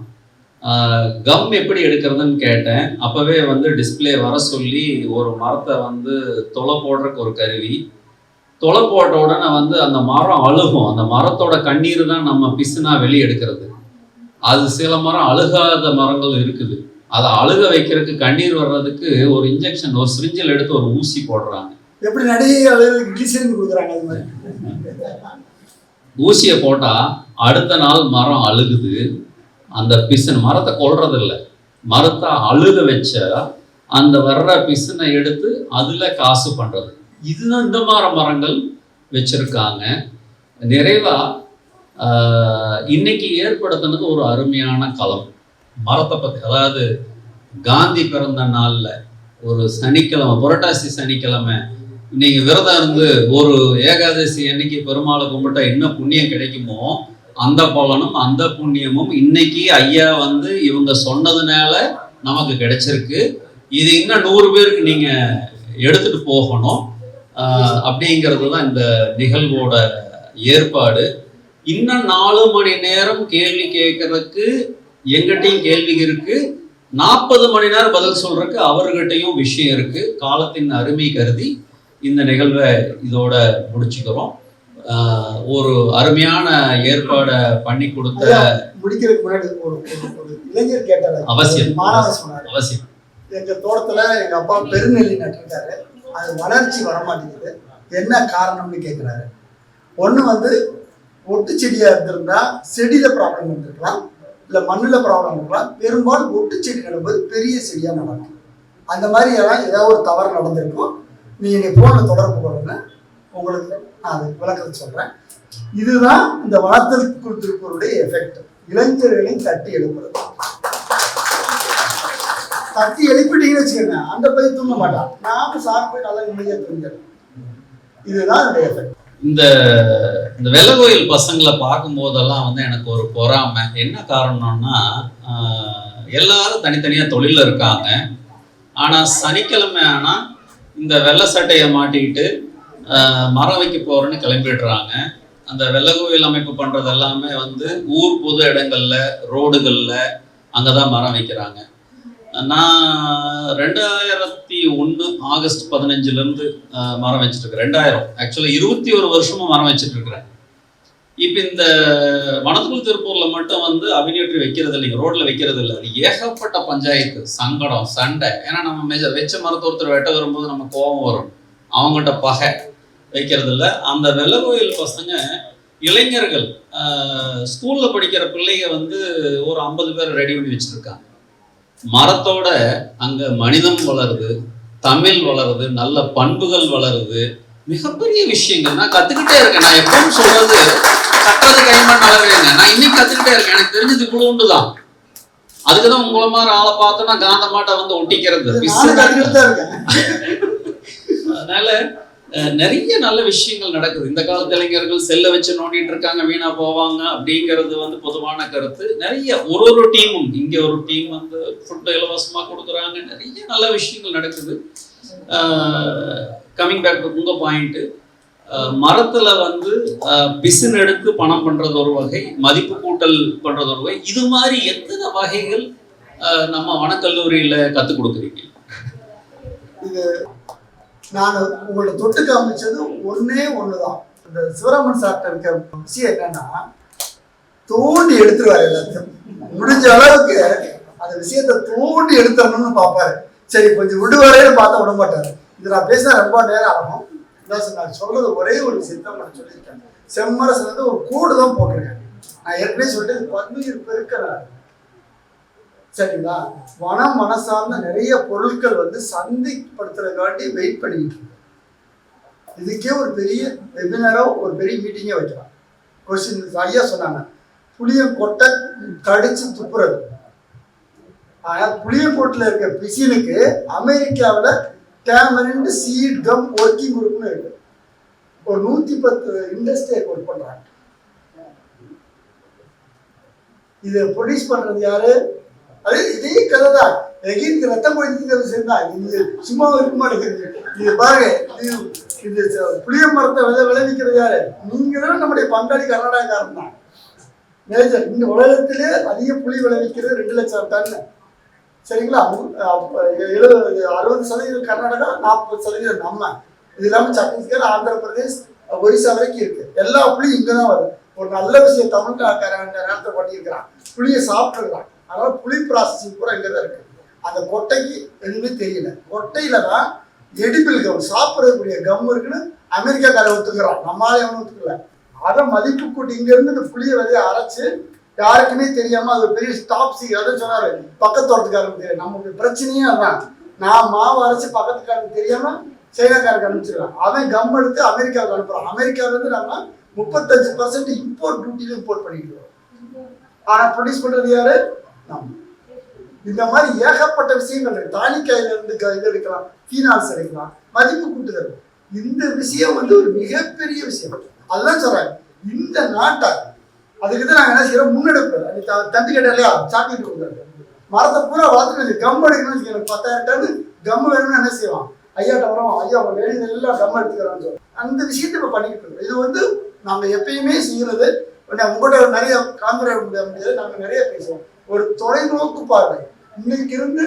கம் எப்படி எடுக்கிறதுன்னு கேட்டேன். அப்போவே டிஸ்பிளே வர சொல்லி ஒரு மரத்தை தொலை போடுறதுக்கு ஒரு கருவி, தொலை போட்ட உடனே அந்த மரம் அழுகும். அந்த மரத்தோட கண்ணீர் தான் நம்ம பிசுனா வெளியே எடுக்கிறது. அது சில மரம் அழுகாத மரங்கள் இருக்குது, அதை அழுக வைக்கிறதுக்கு கண்ணீர் வர்றதுக்கு ஒரு இன்ஜெக்ஷன், ஒரு சிரிஞ்சில் எடுத்து ஒரு ஊசி போடுறாங்க. எப்படி நடிகை கிளிசரின் கொடுக்குறாங்க அது மாதிரி. ஊசியை போட்டா அடுத்த நாள் மரம் அழுகுது. அந்த பிசுன் மரத்தை கொல்றது இல்லை, மரத்தை அழுக வச்சா அந்த வர்ற பிசுனை எடுத்து அதுல காசு பண்றது. இதுதான் இந்த மாதிரி மரங்கள் வச்சிருக்காங்க. நிறைவா இன்னைக்கு ஏற்படுத்தினது ஒரு அருமையான களம் மரத்தை பத்தி. அதாவது காந்தி பிறந்த நாள்ல ஒரு சனிக்கிழமை, புரட்டாசி சனிக்கிழமை, நீங்க விரதம் இருந்து ஒரு ஏகாதசி அன்னைக்கு பெருமாளை கும்பிட்டா என்ன புண்ணியம் கிடைக்குமோ அந்த பலனும் அந்த புண்ணியமும் இன்னைக்கு ஐயா இவங்க சொன்னதுனால நமக்கு கிடைச்சிருக்கு. இது இன்னும் 100 பேருக்கு நீங்க எடுத்துட்டு போகணும் அப்படிங்கிறது தான் இந்த நிகழ்வோட ஏற்பாடு. இன்னும் 4 மணி நேரம் கேள்வி கேட்கறதுக்கு எங்கிட்டையும் கேள்வி இருக்கு, 40 மணி நேரம் பதில் சொல்றதுக்கு அவர்கிட்டையும் விஷயம் இருக்கு. காலத்தின் அருமை கருதி இந்த நிகழ்வை இதோட முடிச்சுக்கிறோம். ஒரு அருமையான ஏற்பாடை பண்ணி கொடுத்த முடிக்கிறதுக்கு முன்னாடி ஒரு இளைஞர் கேட்டார், அவசியம் மாணவர் சொன்னார், அவசியம். எங்க தோட்டத்துல எங்க அப்பா பெருநெல்லி நட்டிருக்காரு, அது வளர்ச்சி வரமாட்டேங்குது, என்ன காரணம்னு கேட்கிறாரு. ஒண்ணு ஒட்டு செடியா இருந்திருந்தா செடியில ப்ராப்ளம் இருந்திருக்கலாம், இல்ல மண்ணுல ப்ராப்ளம் இருக்கலாம். பெரும்பாலும் ஒட்டு செடி நடும்போது பெரிய செடியா நடக்கும். அந்த மாதிரி ஏதாவது ஒரு தவறு நடந்திருக்கும். நீங்க போன்ல தொடர்பு கொள்ளுங்க, உங்களுக்கு நான் அது விளக்கத்தை சொல்றேன். இதுதான் இந்த வளர்த்தல் திருப்பூருடைய எஃபெக்ட். இளைஞர்களையும் தட்டி எழுப்புறது. தட்டி எழுப்பிட்டீங்கன்னு வச்சுக்கோங்க, அந்த பையன் தூங்க மாட்டான், நாம சார் போய் நல்லா நிம்மதியா தூங்கிடும். இதுதான் என்னுடைய எஃபெக்ட். இந்த வெள்ளகோயில் பசங்களை பார்க்கும் போதெல்லாம் எனக்கு ஒரு பொறாமை. என்ன காரணம்னா, எல்லாரும் தனித்தனியா தொழில இருக்காங்க. ஆனா சனிக்கிழமை ஆனா இந்த வெள்ளை சட்டையை மாட்டிக்கிட்டு மரம் வைக்க போறேன்னு கிளம்பிடுறாங்க. அந்த வெள்ளகோயில் அமைப்பு பண்றது எல்லாமே ஊர் பொது இடங்கள்ல, ரோடுகள்ல அங்கதான் மரம் வைக்கிறாங்க. நான் 2001 ஆகஸ்ட் 15 மரம் வச்சுட்டு இருக்கேன். 2000 ஆக்சுவலா 21 வருஷமும் மரம் வச்சுட்டு இருக்கிறேன். இப்ப இந்த வனத்துக்குள் திருப்பூர்ல மட்டும் அவினியற்றி வைக்கிறது இல்லைங்க, ரோட்ல வைக்கிறது இல்லை. அது ஏகப்பட்ட பஞ்சாயத்து, சங்கடம், சண்டை. ஏன்னா நம்ம வச்ச மரத்தை ஒருத்தர் வெட்ட வரும்போது நம்ம கோபம் வரும், அவங்ககிட்ட பகை. வைக்கிறது இல்லை. அந்த வெள்ளகோயில் பசங்க இளைஞர்கள் ஸ்கூல்ல படிக்கிற பிள்ளைங்க ஒரு 50 பேர் ரெடி பண்ணி வச்சிருக்காங்க. மரத்தோட அங்க மனிதம் வளருது, தமிழ் வளருது, நல்ல பண்புகள் வளருது. மிகப்பெரிய விஷயங்கள் நான் கத்துக்கிட்டே இருக்கேன். நான் எப்பவும் சொல்றது கட்டுறது கைமான் அளவேங்க. நான் இன்னைக்கு கத்துக்கிட்டே இருக்கேன். எனக்கு தெரிஞ்சது இவ்வளவு உண்டுதான். அதுக்குதான் உங்களை மாதிரி ஆளை பார்த்தோன்னா காந்த மாட்டை ஒட்டிக்கிறது. அதனால நிறைய நல்ல விஷயங்கள் நடக்குது. இந்த காலத்து இளைஞர்கள் செல்ல வச்சு நோண்டிட்டு இருக்காங்க, வீணா போவாங்க அப்படிங்கிறது பொதுவான கருத்து. நிறைய ஒரு டீமும், இங்க ஒரு டீம் ஃபுட் இலவசமா கொடுக்குறாங்க. நிறைய நல்ல விஷயங்கள் நடக்குது. கமிங் பேக் டு உங்க பாயிண்ட், மரத்துல வந்து பிசின் எடுத்து பணம் பண்றது ஒரு வகை, மதிப்பு கூட்டல் பண்றது ஒரு வகை. இது மாதிரி எத்தனை வகைகள் நம்ம வனக்கல்லூரியில கற்றுக் கொடுக்குறீங்க? இது நான் உங்கள்ட்ட தொட்டு காமிச்சது ஒன்னே ஒண்ணுதான். இந்த சிவராமன் சார்ட்ட இருக்க விஷயம் என்னன்னா, தோண்டி எடுத்துருவாரு எல்லாத்தையும். முடிஞ்ச அளவுக்கு அந்த விஷயத்த தோண்டி எடுத்துடணும்னு பார்ப்பாரு. சரி கொஞ்சம் விடுவாரேன்னு பார்த்தா விட மாட்டாரு. இது நான் பேசினா ரொம்ப நேரம் ஆகும். நான் சொல்றது ஒரே ஒரு விஷயத்த நான் சொல்லியிருக்கேன். செம்மரசு வந்து ஒரு கூடு தான் போட்டிருக்கேன். நான் ஏற்கனவே சொல்லிட்டு பன்னுயிர் பெருக்கிறாரு. சரிங்களா? வனம் மனசார்ந்த நிறைய பொருட்கள் வந்து சந்தைப்படுத்துறதுக்காண்டி வெயிட் பண்ணிட்டு இருக்கு. இதுக்கே ஒரு பெரிய வெபினாரோ ஒரு பெரிய மீட்டிங்கே வைக்கலாம். கொஸ்டின் ஐயா சொன்னாங்க, புளியங்கொட்டை கடிச்சு துப்புறது. ஆனா புளியங்கொட்டில் இருக்க பிசினுக்கு அமெரிக்காவில் டேமரிண்ட் சீட் கம் ஒர்க்கிங் குரூப்னு இருக்கு. ஒரு 110 இண்டஸ்ட்ரியை ஒர்க் பண்றாங்க. இதை ப்ரொடியூஸ் பண்றது யாரு? அது இதே கதை தான். எகின் ரத்தம் போயிட்டு விஷயம் தான். இது சும்மா இருக்க மாட்டேங்குது. இது பாருங்க, இது புளிய மரத்தை விளைவிக்கிறது யாரு? நீங்க தான் நம்முடைய பங்காளி கர்நாடகாரன் தான் மேஜர். இந்த உலகத்திலே அதிக புளி விளைவிக்கிறது 2 லட்சம் டன். சரிங்களா? 60% கர்நாடகா, 40% நம்ம. இது இல்லாமல் சத்தீஸ்கர், ஆந்திர பிரதேஷ், ஒரிசா வரைக்கும் இருக்கு. எல்லா புளியும் இங்கே தான் வருது. ஒரு நல்ல விஷயம் தமிழ்நாட்டுக்காரன் நேரத்தை பண்ணியிருக்கிறான். புளியை சாப்பிட்டுருக்கான். அதனால புளி ப்ராசஸிங் பூரா இங்கே தான் இருக்கு. அந்த கொட்டைக்கு எதுவுமே தெரியல. கொட்டையில தான் எடிபிள் கம், சாப்பிடக்கூடிய கம் இருக்குன்னு அமெரிக்காக்காரன் ஒத்துக்கிறான். நம்மளால எவனும் ஒத்துக்கல. அதை மதிப்பு கூட்டி இங்க இருந்து இந்த புளியை விதையை அரைச்சு யாருக்குமே தெரியாம அது பெரிய ஸ்டாப் சீ. அதை சொன்னாரு பக்கத்தோட்டத்துக்காரனுக்கு தெரியும். நமக்கு பிரச்சனையே அதான். நான் மாவு அரைச்சு பக்கத்துக்காரனுக்கு தெரியாம சைனாக்காரருக்கு அனுப்பிச்சிருக்கான். அவன் கம் எடுத்து அமெரிக்காவுக்கு அனுப்புறான். அமெரிக்காவில இருந்து நம்ம 35% இம்போர்ட் டியூட்டில இம்போர்ட் பண்ணிட்டு இருக்கோம். ஆனா ப்ரொடியூஸ் பண்றது யாரு? நம்ம. இந்த மாதிரி ஏகப்பட்ட விஷயங்கள் இருக்கு. தானிக்காயில இருந்து இது எடுக்கலாம், ஃபீனால்ஸ் எடுக்கலாம், மதிப்பு கூட்டுதல். இந்த விஷயம் வந்து ஒரு மிகப்பெரிய விஷயம். அதுதான் சொல்றேன். இந்த நாட்டை அதுக்கு தான் நாங்கள் என்ன செய்யறோம், முன்னெடுப்பு. தம்பி கேட்டா இல்லையா, சாக்லேட் கொடுக்குறாரு. மரத்தை பூரா வளர்த்துட்டு கம் எடுக்கணும்னு எனக்கு 10,000 டன் கம் வேணும்னு என்ன செய்வான்? ஐயாட்ட வரோம், ஐயா அவங்க வெளியில எல்லாம் கம் எடுத்துக்கிறான்னு சொல்லி அந்த விஷயத்தை இப்போ பண்ணிக்கிட்டு இருக்கோம். இது வந்து நாங்கள் எப்பயுமே செய்யறது. உங்கள்கிட்ட நிறைய காந்திர முடியாது. நாங்கள் நிறைய பேசுவோம். ஒரு தொலைநோக்கு பார்வை. இன்னைக்கு இருந்து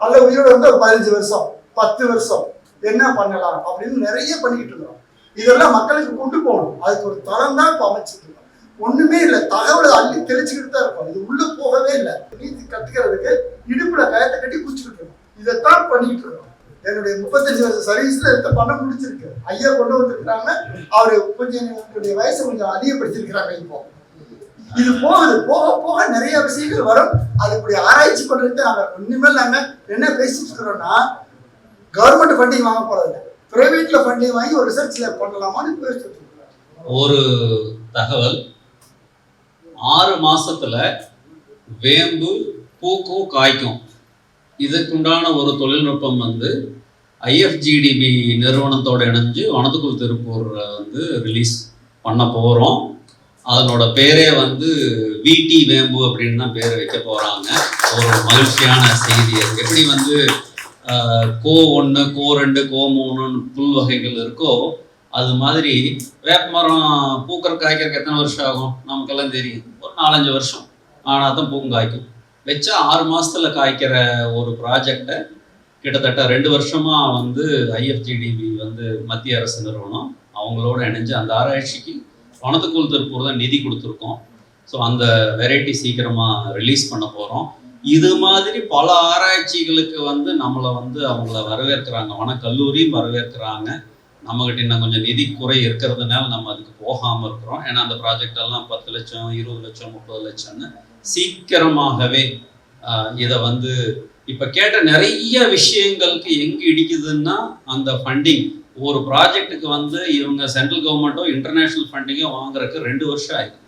அல்ல உயிரோட வந்து ஒரு 15 வருஷம் 10 வருஷம் என்ன பண்ணலாம் அப்படின்னு நிறைய பண்ணிக்கிட்டு இருக்கோம். இதெல்லாம் மக்களுக்கு கொண்டு போகணும். அதுக்கு ஒரு தரம் தான் இப்போ அமைச்சிட்டு இருக்கோம். ஒண்ணுமே இல்லை, தகவலை அள்ளி தெளிச்சுக்கிட்டு தான் இருக்கும். இது உள்ள போகவே இல்லை. நீதி கத்துக்கிறதுக்கு இடுப்புல கயத்தை கட்டி குடிச்சுக்கிட்டு இருக்கோம். இதைத்தான் பண்ணிக்கிட்டு இருக்கோம். என்னுடைய 35 வருஷம் சர்வீஸ்ல இதை பண்ண முடிச்சிருக்கு. ஐயா கொண்டு வந்திருக்கிறாங்க. அவரு கொஞ்சம் என்னுடைய வயசை கொஞ்சம் அதிகப்படுத்திருக்கிறாங்க. இப்போ இது போகுது. போக போக நிறைய விஷயங்கள் வரும். அதுக்குடைய ஆராய்ச்சி பண்றதுக்கு நாங்க இனிமேல் நாங்க என்ன பேசிட்டு இருக்கிறோம்னா, கவர்மெண்ட் ஃபண்டிங் வாங்க போறது, பிரைவேட்ல ஃபண்டிங் வாங்கி ஒரு ரிசர்ச்ல பண்ணலாமான்னு பேசிட்டு இருக்கோம். ஒரு தகவல், 6 மாசத்துல வேம்பு பூக்கும் காய்க்கும். இதுக்குண்டான ஒரு தொழில்நுட்பம் வந்து ஐஎஃப்ஜிடிபி நிறுவனத்தோட இணைஞ்சு வனத்துக்குள் திருப்பூர் வந்து ரிலீஸ் பண்ண போகிறோம். அதனோட பேரே வந்து விடி வேம்பு அப்படின்னு தான் பேர் வைக்க போகிறாங்க. ஒரு மகிழ்ச்சியான செய்தி. எப்படி வந்து கோ 1, கோ 2, கோ 3 புல் வகைகள் இருக்கோ, அது மாதிரி வேப்ப மரம் பூக்கிற காய்க்கிறதுக்கு எத்தனை வருஷம் ஆகும் நமக்கெல்லாம் தெரியும். ஒரு 4-5 வருஷம் ஆனால் தான் பூக்கும் காய்க்கும். வச்சா 6 மாசத்துல காய்க்கிற ஒரு ப்ராஜெக்டை கிட்டத்தட்ட 2 வருஷமா வந்து ஐஎஃப்ஜிடிபி வந்து மத்திய அரசு நிறுவனம் அவங்களோட இணைஞ்சு அந்த ஆராய்ச்சிக்கு வனத்துக்குள் திருப்பூர் தான் நிதி கொடுத்துருக்கோம். ஸோ அந்த வெரைட்டி சீக்கிரமாக ரிலீஸ் பண்ண போகிறோம். இது மாதிரி பல ஆராய்ச்சிகளுக்கு வந்து நம்மளை வந்து அவங்கள வரவேற்கிறாங்க, வனக்கல்லூரியும் வரவேற்கிறாங்க. நம்மகிட்ட இன்னும் கொஞ்சம் நிதி குறை இருக்கிறதுனால நம்ம அதுக்கு போகாமல் இருக்கிறோம். ஏன்னா அந்த ப்ராஜெக்ட் எல்லாம் 10 லட்சம் 20 லட்சம் 30 லட்சம்னு சீக்கிரமாகவே இதை வந்து இப்போ கேட்ட நிறைய விஷயங்களுக்கு எங்கே இடிக்குதுன்னா, அந்த ஃபண்டிங் ஒரு ப்ராஜெக்டுக்கு வந்து இவங்க சென்ட்ரல் கவர்மெண்ட்டோ இன்டர்நேஷ்னல் ஃபண்டிங்கோ வாங்குறதுக்கு 2 வருஷம் ஆயிடுது.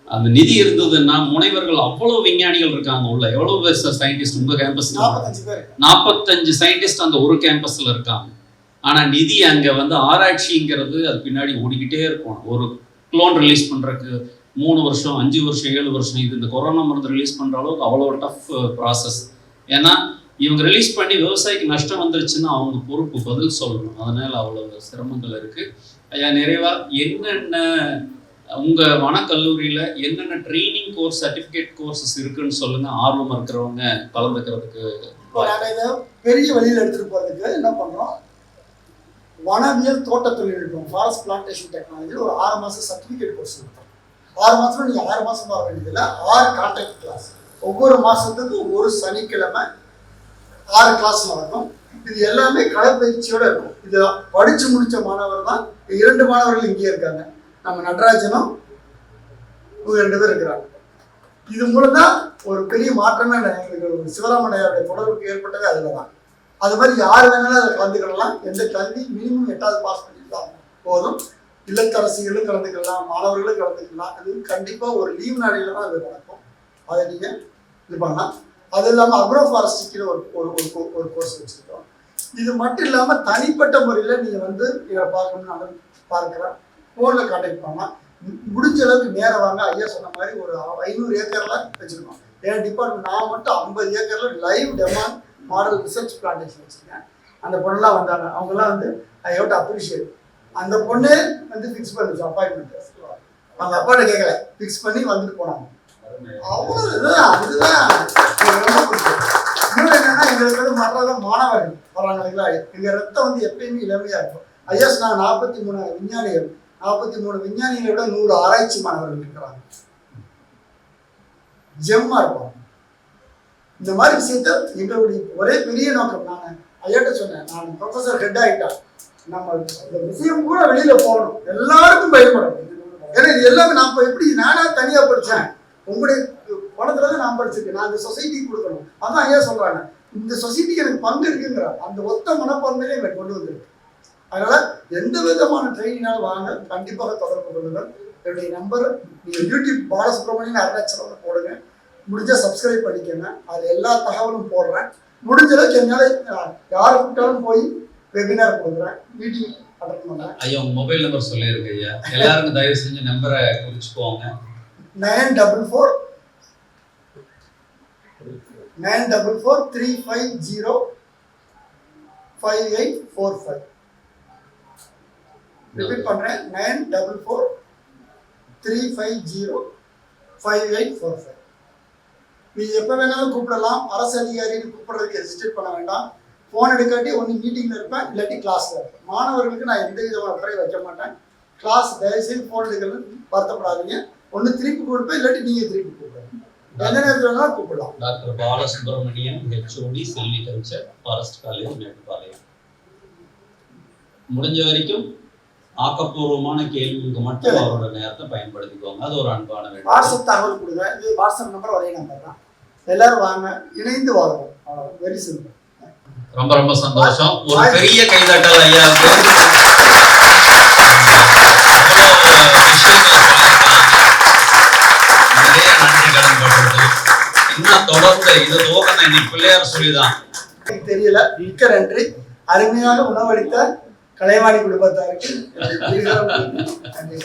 அந்த நிதி இருந்ததுன்னா முனைவர்கள் அவ்வளோ விஞ்ஞானிகள் இருக்காங்க உள்ள. எவ்வளோ பேர் சயின்டிஸ்ட் உங்கள் கேம்பஸில்? 45 சயின்டிஸ்ட் அந்த ஒரு கேம்பஸில் இருக்காங்க. ஆனால் நிதி அங்கே வந்து ஆராய்ச்சிங்கிறது அது பின்னாடி ஓடிக்கிட்டே இருக்கும். ஒரு க்ளோன் ரிலீஸ் பண்ணுறதுக்கு 3 வருஷம் 5 வருஷம் 7 வருஷம். இது இந்த கொரோனா மருந்து ரிலீஸ் பண்ணுற அளவுக்கு அவ்வளோ டஃப் ப்ராசஸ். ஏன்னா இவங்க ரிலீஸ் பண்ணி விவசாயிக்கு நஷ்டம் வந்துருச்சுன்னா அவங்க பொறுப்பு பதில் சொல்லணும். அதனால அவ்வளவு சிரமங்கள் இருக்கு. ஐயா நிறைவா என்னென்ன உங்க வனக்கல்லூரியில என்னென்ன ட்ரைனிங் கோர்ஸ் சர்டிஃபிகேட் கோர்சஸ் இருக்குன்னு சொல்லுங்க, ஆர்வம் இருக்கிறவங்க கலந்துக்கிறதுக்கு. இப்போ நாங்கள் இதை பெரிய வழியில் எடுத்துகிட்டு போகிறதுக்கு என்ன பண்ணுறோம், வனவியல் தோட்ட தொழில்நுட்பம் ஃபாரஸ்ட் பிளான்டேஷன் டெக்னாலஜியில் ஒரு 6 மாதம் சர்டிஃபிகேட் கோர்ஸ் எடுத்தோம். 6 மாதத்துல நீங்கள் 6 மாதம் வர வேண்டியதில்லை, 6 கான்ட்ராக்ட் கிளாஸ். ஒவ்வொரு மாதத்துக்கும் ஒரு சனிக்கிழமை 6 கிளாஸ் நடக்கும். இது எல்லாமே களப்பயிற்சியோடு இருக்கும். இது படித்து முடித்த மாணவர் தான் 2 மாணவர்கள் இங்கேயே இருக்காங்க. நம்ம நடராஜனும் 2 பேர் இருக்கிறாங்க. இது மூலம் தான் ஒரு பெரிய மாற்றமே எங்களுக்கு சிவராமனையாருடைய தொடர்புக்கு ஏற்பட்டது அதில் தான். அது மாதிரி யார் வேணாலும் அதை கலந்துக்கலாம். எந்த கல்வி மினிமம் 8வது பாஸ் பண்ணிட்டு தான் போதும். இல்லத்தரசிகளும் கலந்துக்கலாம், மாணவர்களும் கலந்துக்கலாம். அது கண்டிப்பாக ஒரு லீவ் நாளையில் தான் அது நடக்கும். அதை நீங்கள் இது பண்ணலாம். அது இல்லாமல் அக்ரோ ஃபாரஸ்ட்ரிக்கு ஒரு கோர்ஸ் வச்சுருக்கோம். இது மட்டும் இல்லாமல் தனிப்பட்ட முறையில் நீங்கள் வந்து இதை பார்க்கணும்னு நான் பார்க்குறேன். ஃபோனில் கான்டாக்ட் பண்ணலாம். முடிஞ்ச அளவுக்கு நேரம் வாங்க. ஐயா சொன்ன மாதிரி ஒரு 500 ஏக்கர்லாம் வச்சுருக்கோம். என் டிபார்ட்மெண்ட் நான் மட்டும் 50 ஏக்கரில் live demon model research plantation வச்சுருக்கேன். அந்த பொண்ணெலாம் வந்தாங்க. அவங்கெல்லாம் வந்து ஐ ஹேவ் டு அப்ரிஷியேட். அந்த பொண்ணு வந்து ஃபிக்ஸ் பண்ணிச்சு அப்பாயின்மெண்ட். அவங்க அப்பாட்ட கேட்கல, ஃபிக்ஸ் பண்ணி வந்துட்டு போனாங்க. அவ்வளோதான். அதுதான் ரொம்ப பிடிக்கும். இன்னொன்று என்னன்னா, எங்களுக்கு வந்து மற்ற மாணவர்கள் வராங்க இல்லைங்களா, எங்கள் ரத்தம் வந்து எப்பயுமே இளமையாக இருக்கும். ஐஎஸ் நான் 43 விஞ்ஞானிகள், 43 விஞ்ஞானிகளை விட 100 ஆராய்ச்சி மாணவர்கள் இருக்கிறாங்க. ஜெம்மா இருப்பாங்க. இந்த மாதிரி விஷயத்த எங்களுடைய ஒரே பெரிய நோக்கம். நான் ஐயாட்ட சொன்னேன், நான் ப்ரொஃபஸர் ஹெட் ஆகிட்டா நம்ம இந்த விஷயம் கூட வெளியில போகணும், எல்லாருக்கும் பயன்படும். ஏன்னா இது எல்லாமே நான் இப்போ எப்படி நானா தனியாக படித்தேன், உங்களுடைய பணத்துல தான் நான் படிச்சிருக்கேன். நான் இந்த சொசைட்டிக்கு கொடுக்கணும். அதான் ஐயா சொல்றாங்க, இந்த சொசைட்டிக்கு எனக்கு பங்கு இருக்குங்கிற அந்த ஒத்த மனப்பான்மையிலே எனக்கு கொண்டு வந்துருக்கு. அதனால எந்த விதமான ட்ரைனிங்னாலும் வாங்க, கண்டிப்பாக தொடர்பு கொள்ளுங்கள். என்னுடைய நம்பர் நீங்கள் யூடியூப் பாலசுப்ரமணியன் அருணாச்சலம் போடுங்க. முடிஞ்சா சப்ஸ்கிரைப் பண்ணிக்கோங்க. அது எல்லா தகவலும் போடுறேன். முடிஞ்ச அளவுக்கு என்னால் யாரை கூப்பிட்டாலும் போய் வெபினார் கொடுக்குறேன், மீட்டிங் அட்டன் பண்ணுறேன். ஐயா உங்க மொபைல் நம்பர் சொல்லிருங்க ஐயா, எல்லாருக்கும் தயவு செஞ்சு நம்பரை குறிச்சுக்கோங்க. 944 350 5845. ரிப்பீட் பண்றேன், 944 350 5845. நீங்க எப்ப வேணாலும் கூப்பிடலாம். அரசு அதிகாரின்னு கூப்பிடுறதுக்கு ஹெசிடேட் பண்ண வேண்டாம். போன் எடுக்காட்டி ஒன்று மீட்டிங்ல இருப்பேன், இல்லாட்டி கிளாஸ்ல இருப்பேன். மாணவர்களுக்கு நான் எந்த விதமான குறை வைக்க மாட்டேன். கிளாஸ் தயவுசெய்து போன் எடுக்கணும்னு வருத்தப்படாதீங்க. ஒன்று திருப்பி கொடுப்பேன், இல்லாட்டி நீங்க திருப்பி கூப்பிடுங்க. எந்த நேரத்தில் வேணாலும் கூப்பிடலாம். Doctor Balasubramanian, HOD, silviculture, forest college, Mettupalayam. முடிஞ்ச வரைக்கும் ஆக்கப்பூர்வமான கேள்விக்கு மட்டும் அவரோட நேரத்தை பயன்படுத்திக்கோங்க. அது ஒரு அன்பான வேண்டிய. வாட்ஸ்அப் தகவல் கொடுங்க. இது வாட்ஸ்அப் நம்பர் ஒரே நம்பர் தான். எல்லாரும் வாங்க, இணைந்து வாழ்வோம். Very simple. ரொம்ப ரொம்ப சந்தோஷம். ஒரு பெரிய கைதட்டல் ஐயாவுக்கு. நிறைய நன்றி கடன் படுறது. இன்னும் தொடர்ந்து இது துவக்கம் இன்னைக்கு பிள்ளையார் சொல்லிதான் தெரியல. மிக்க நன்றி. அருமையாக உணவளித்த கலைவாணி குடும்பத்தாருக்கு நன்றி.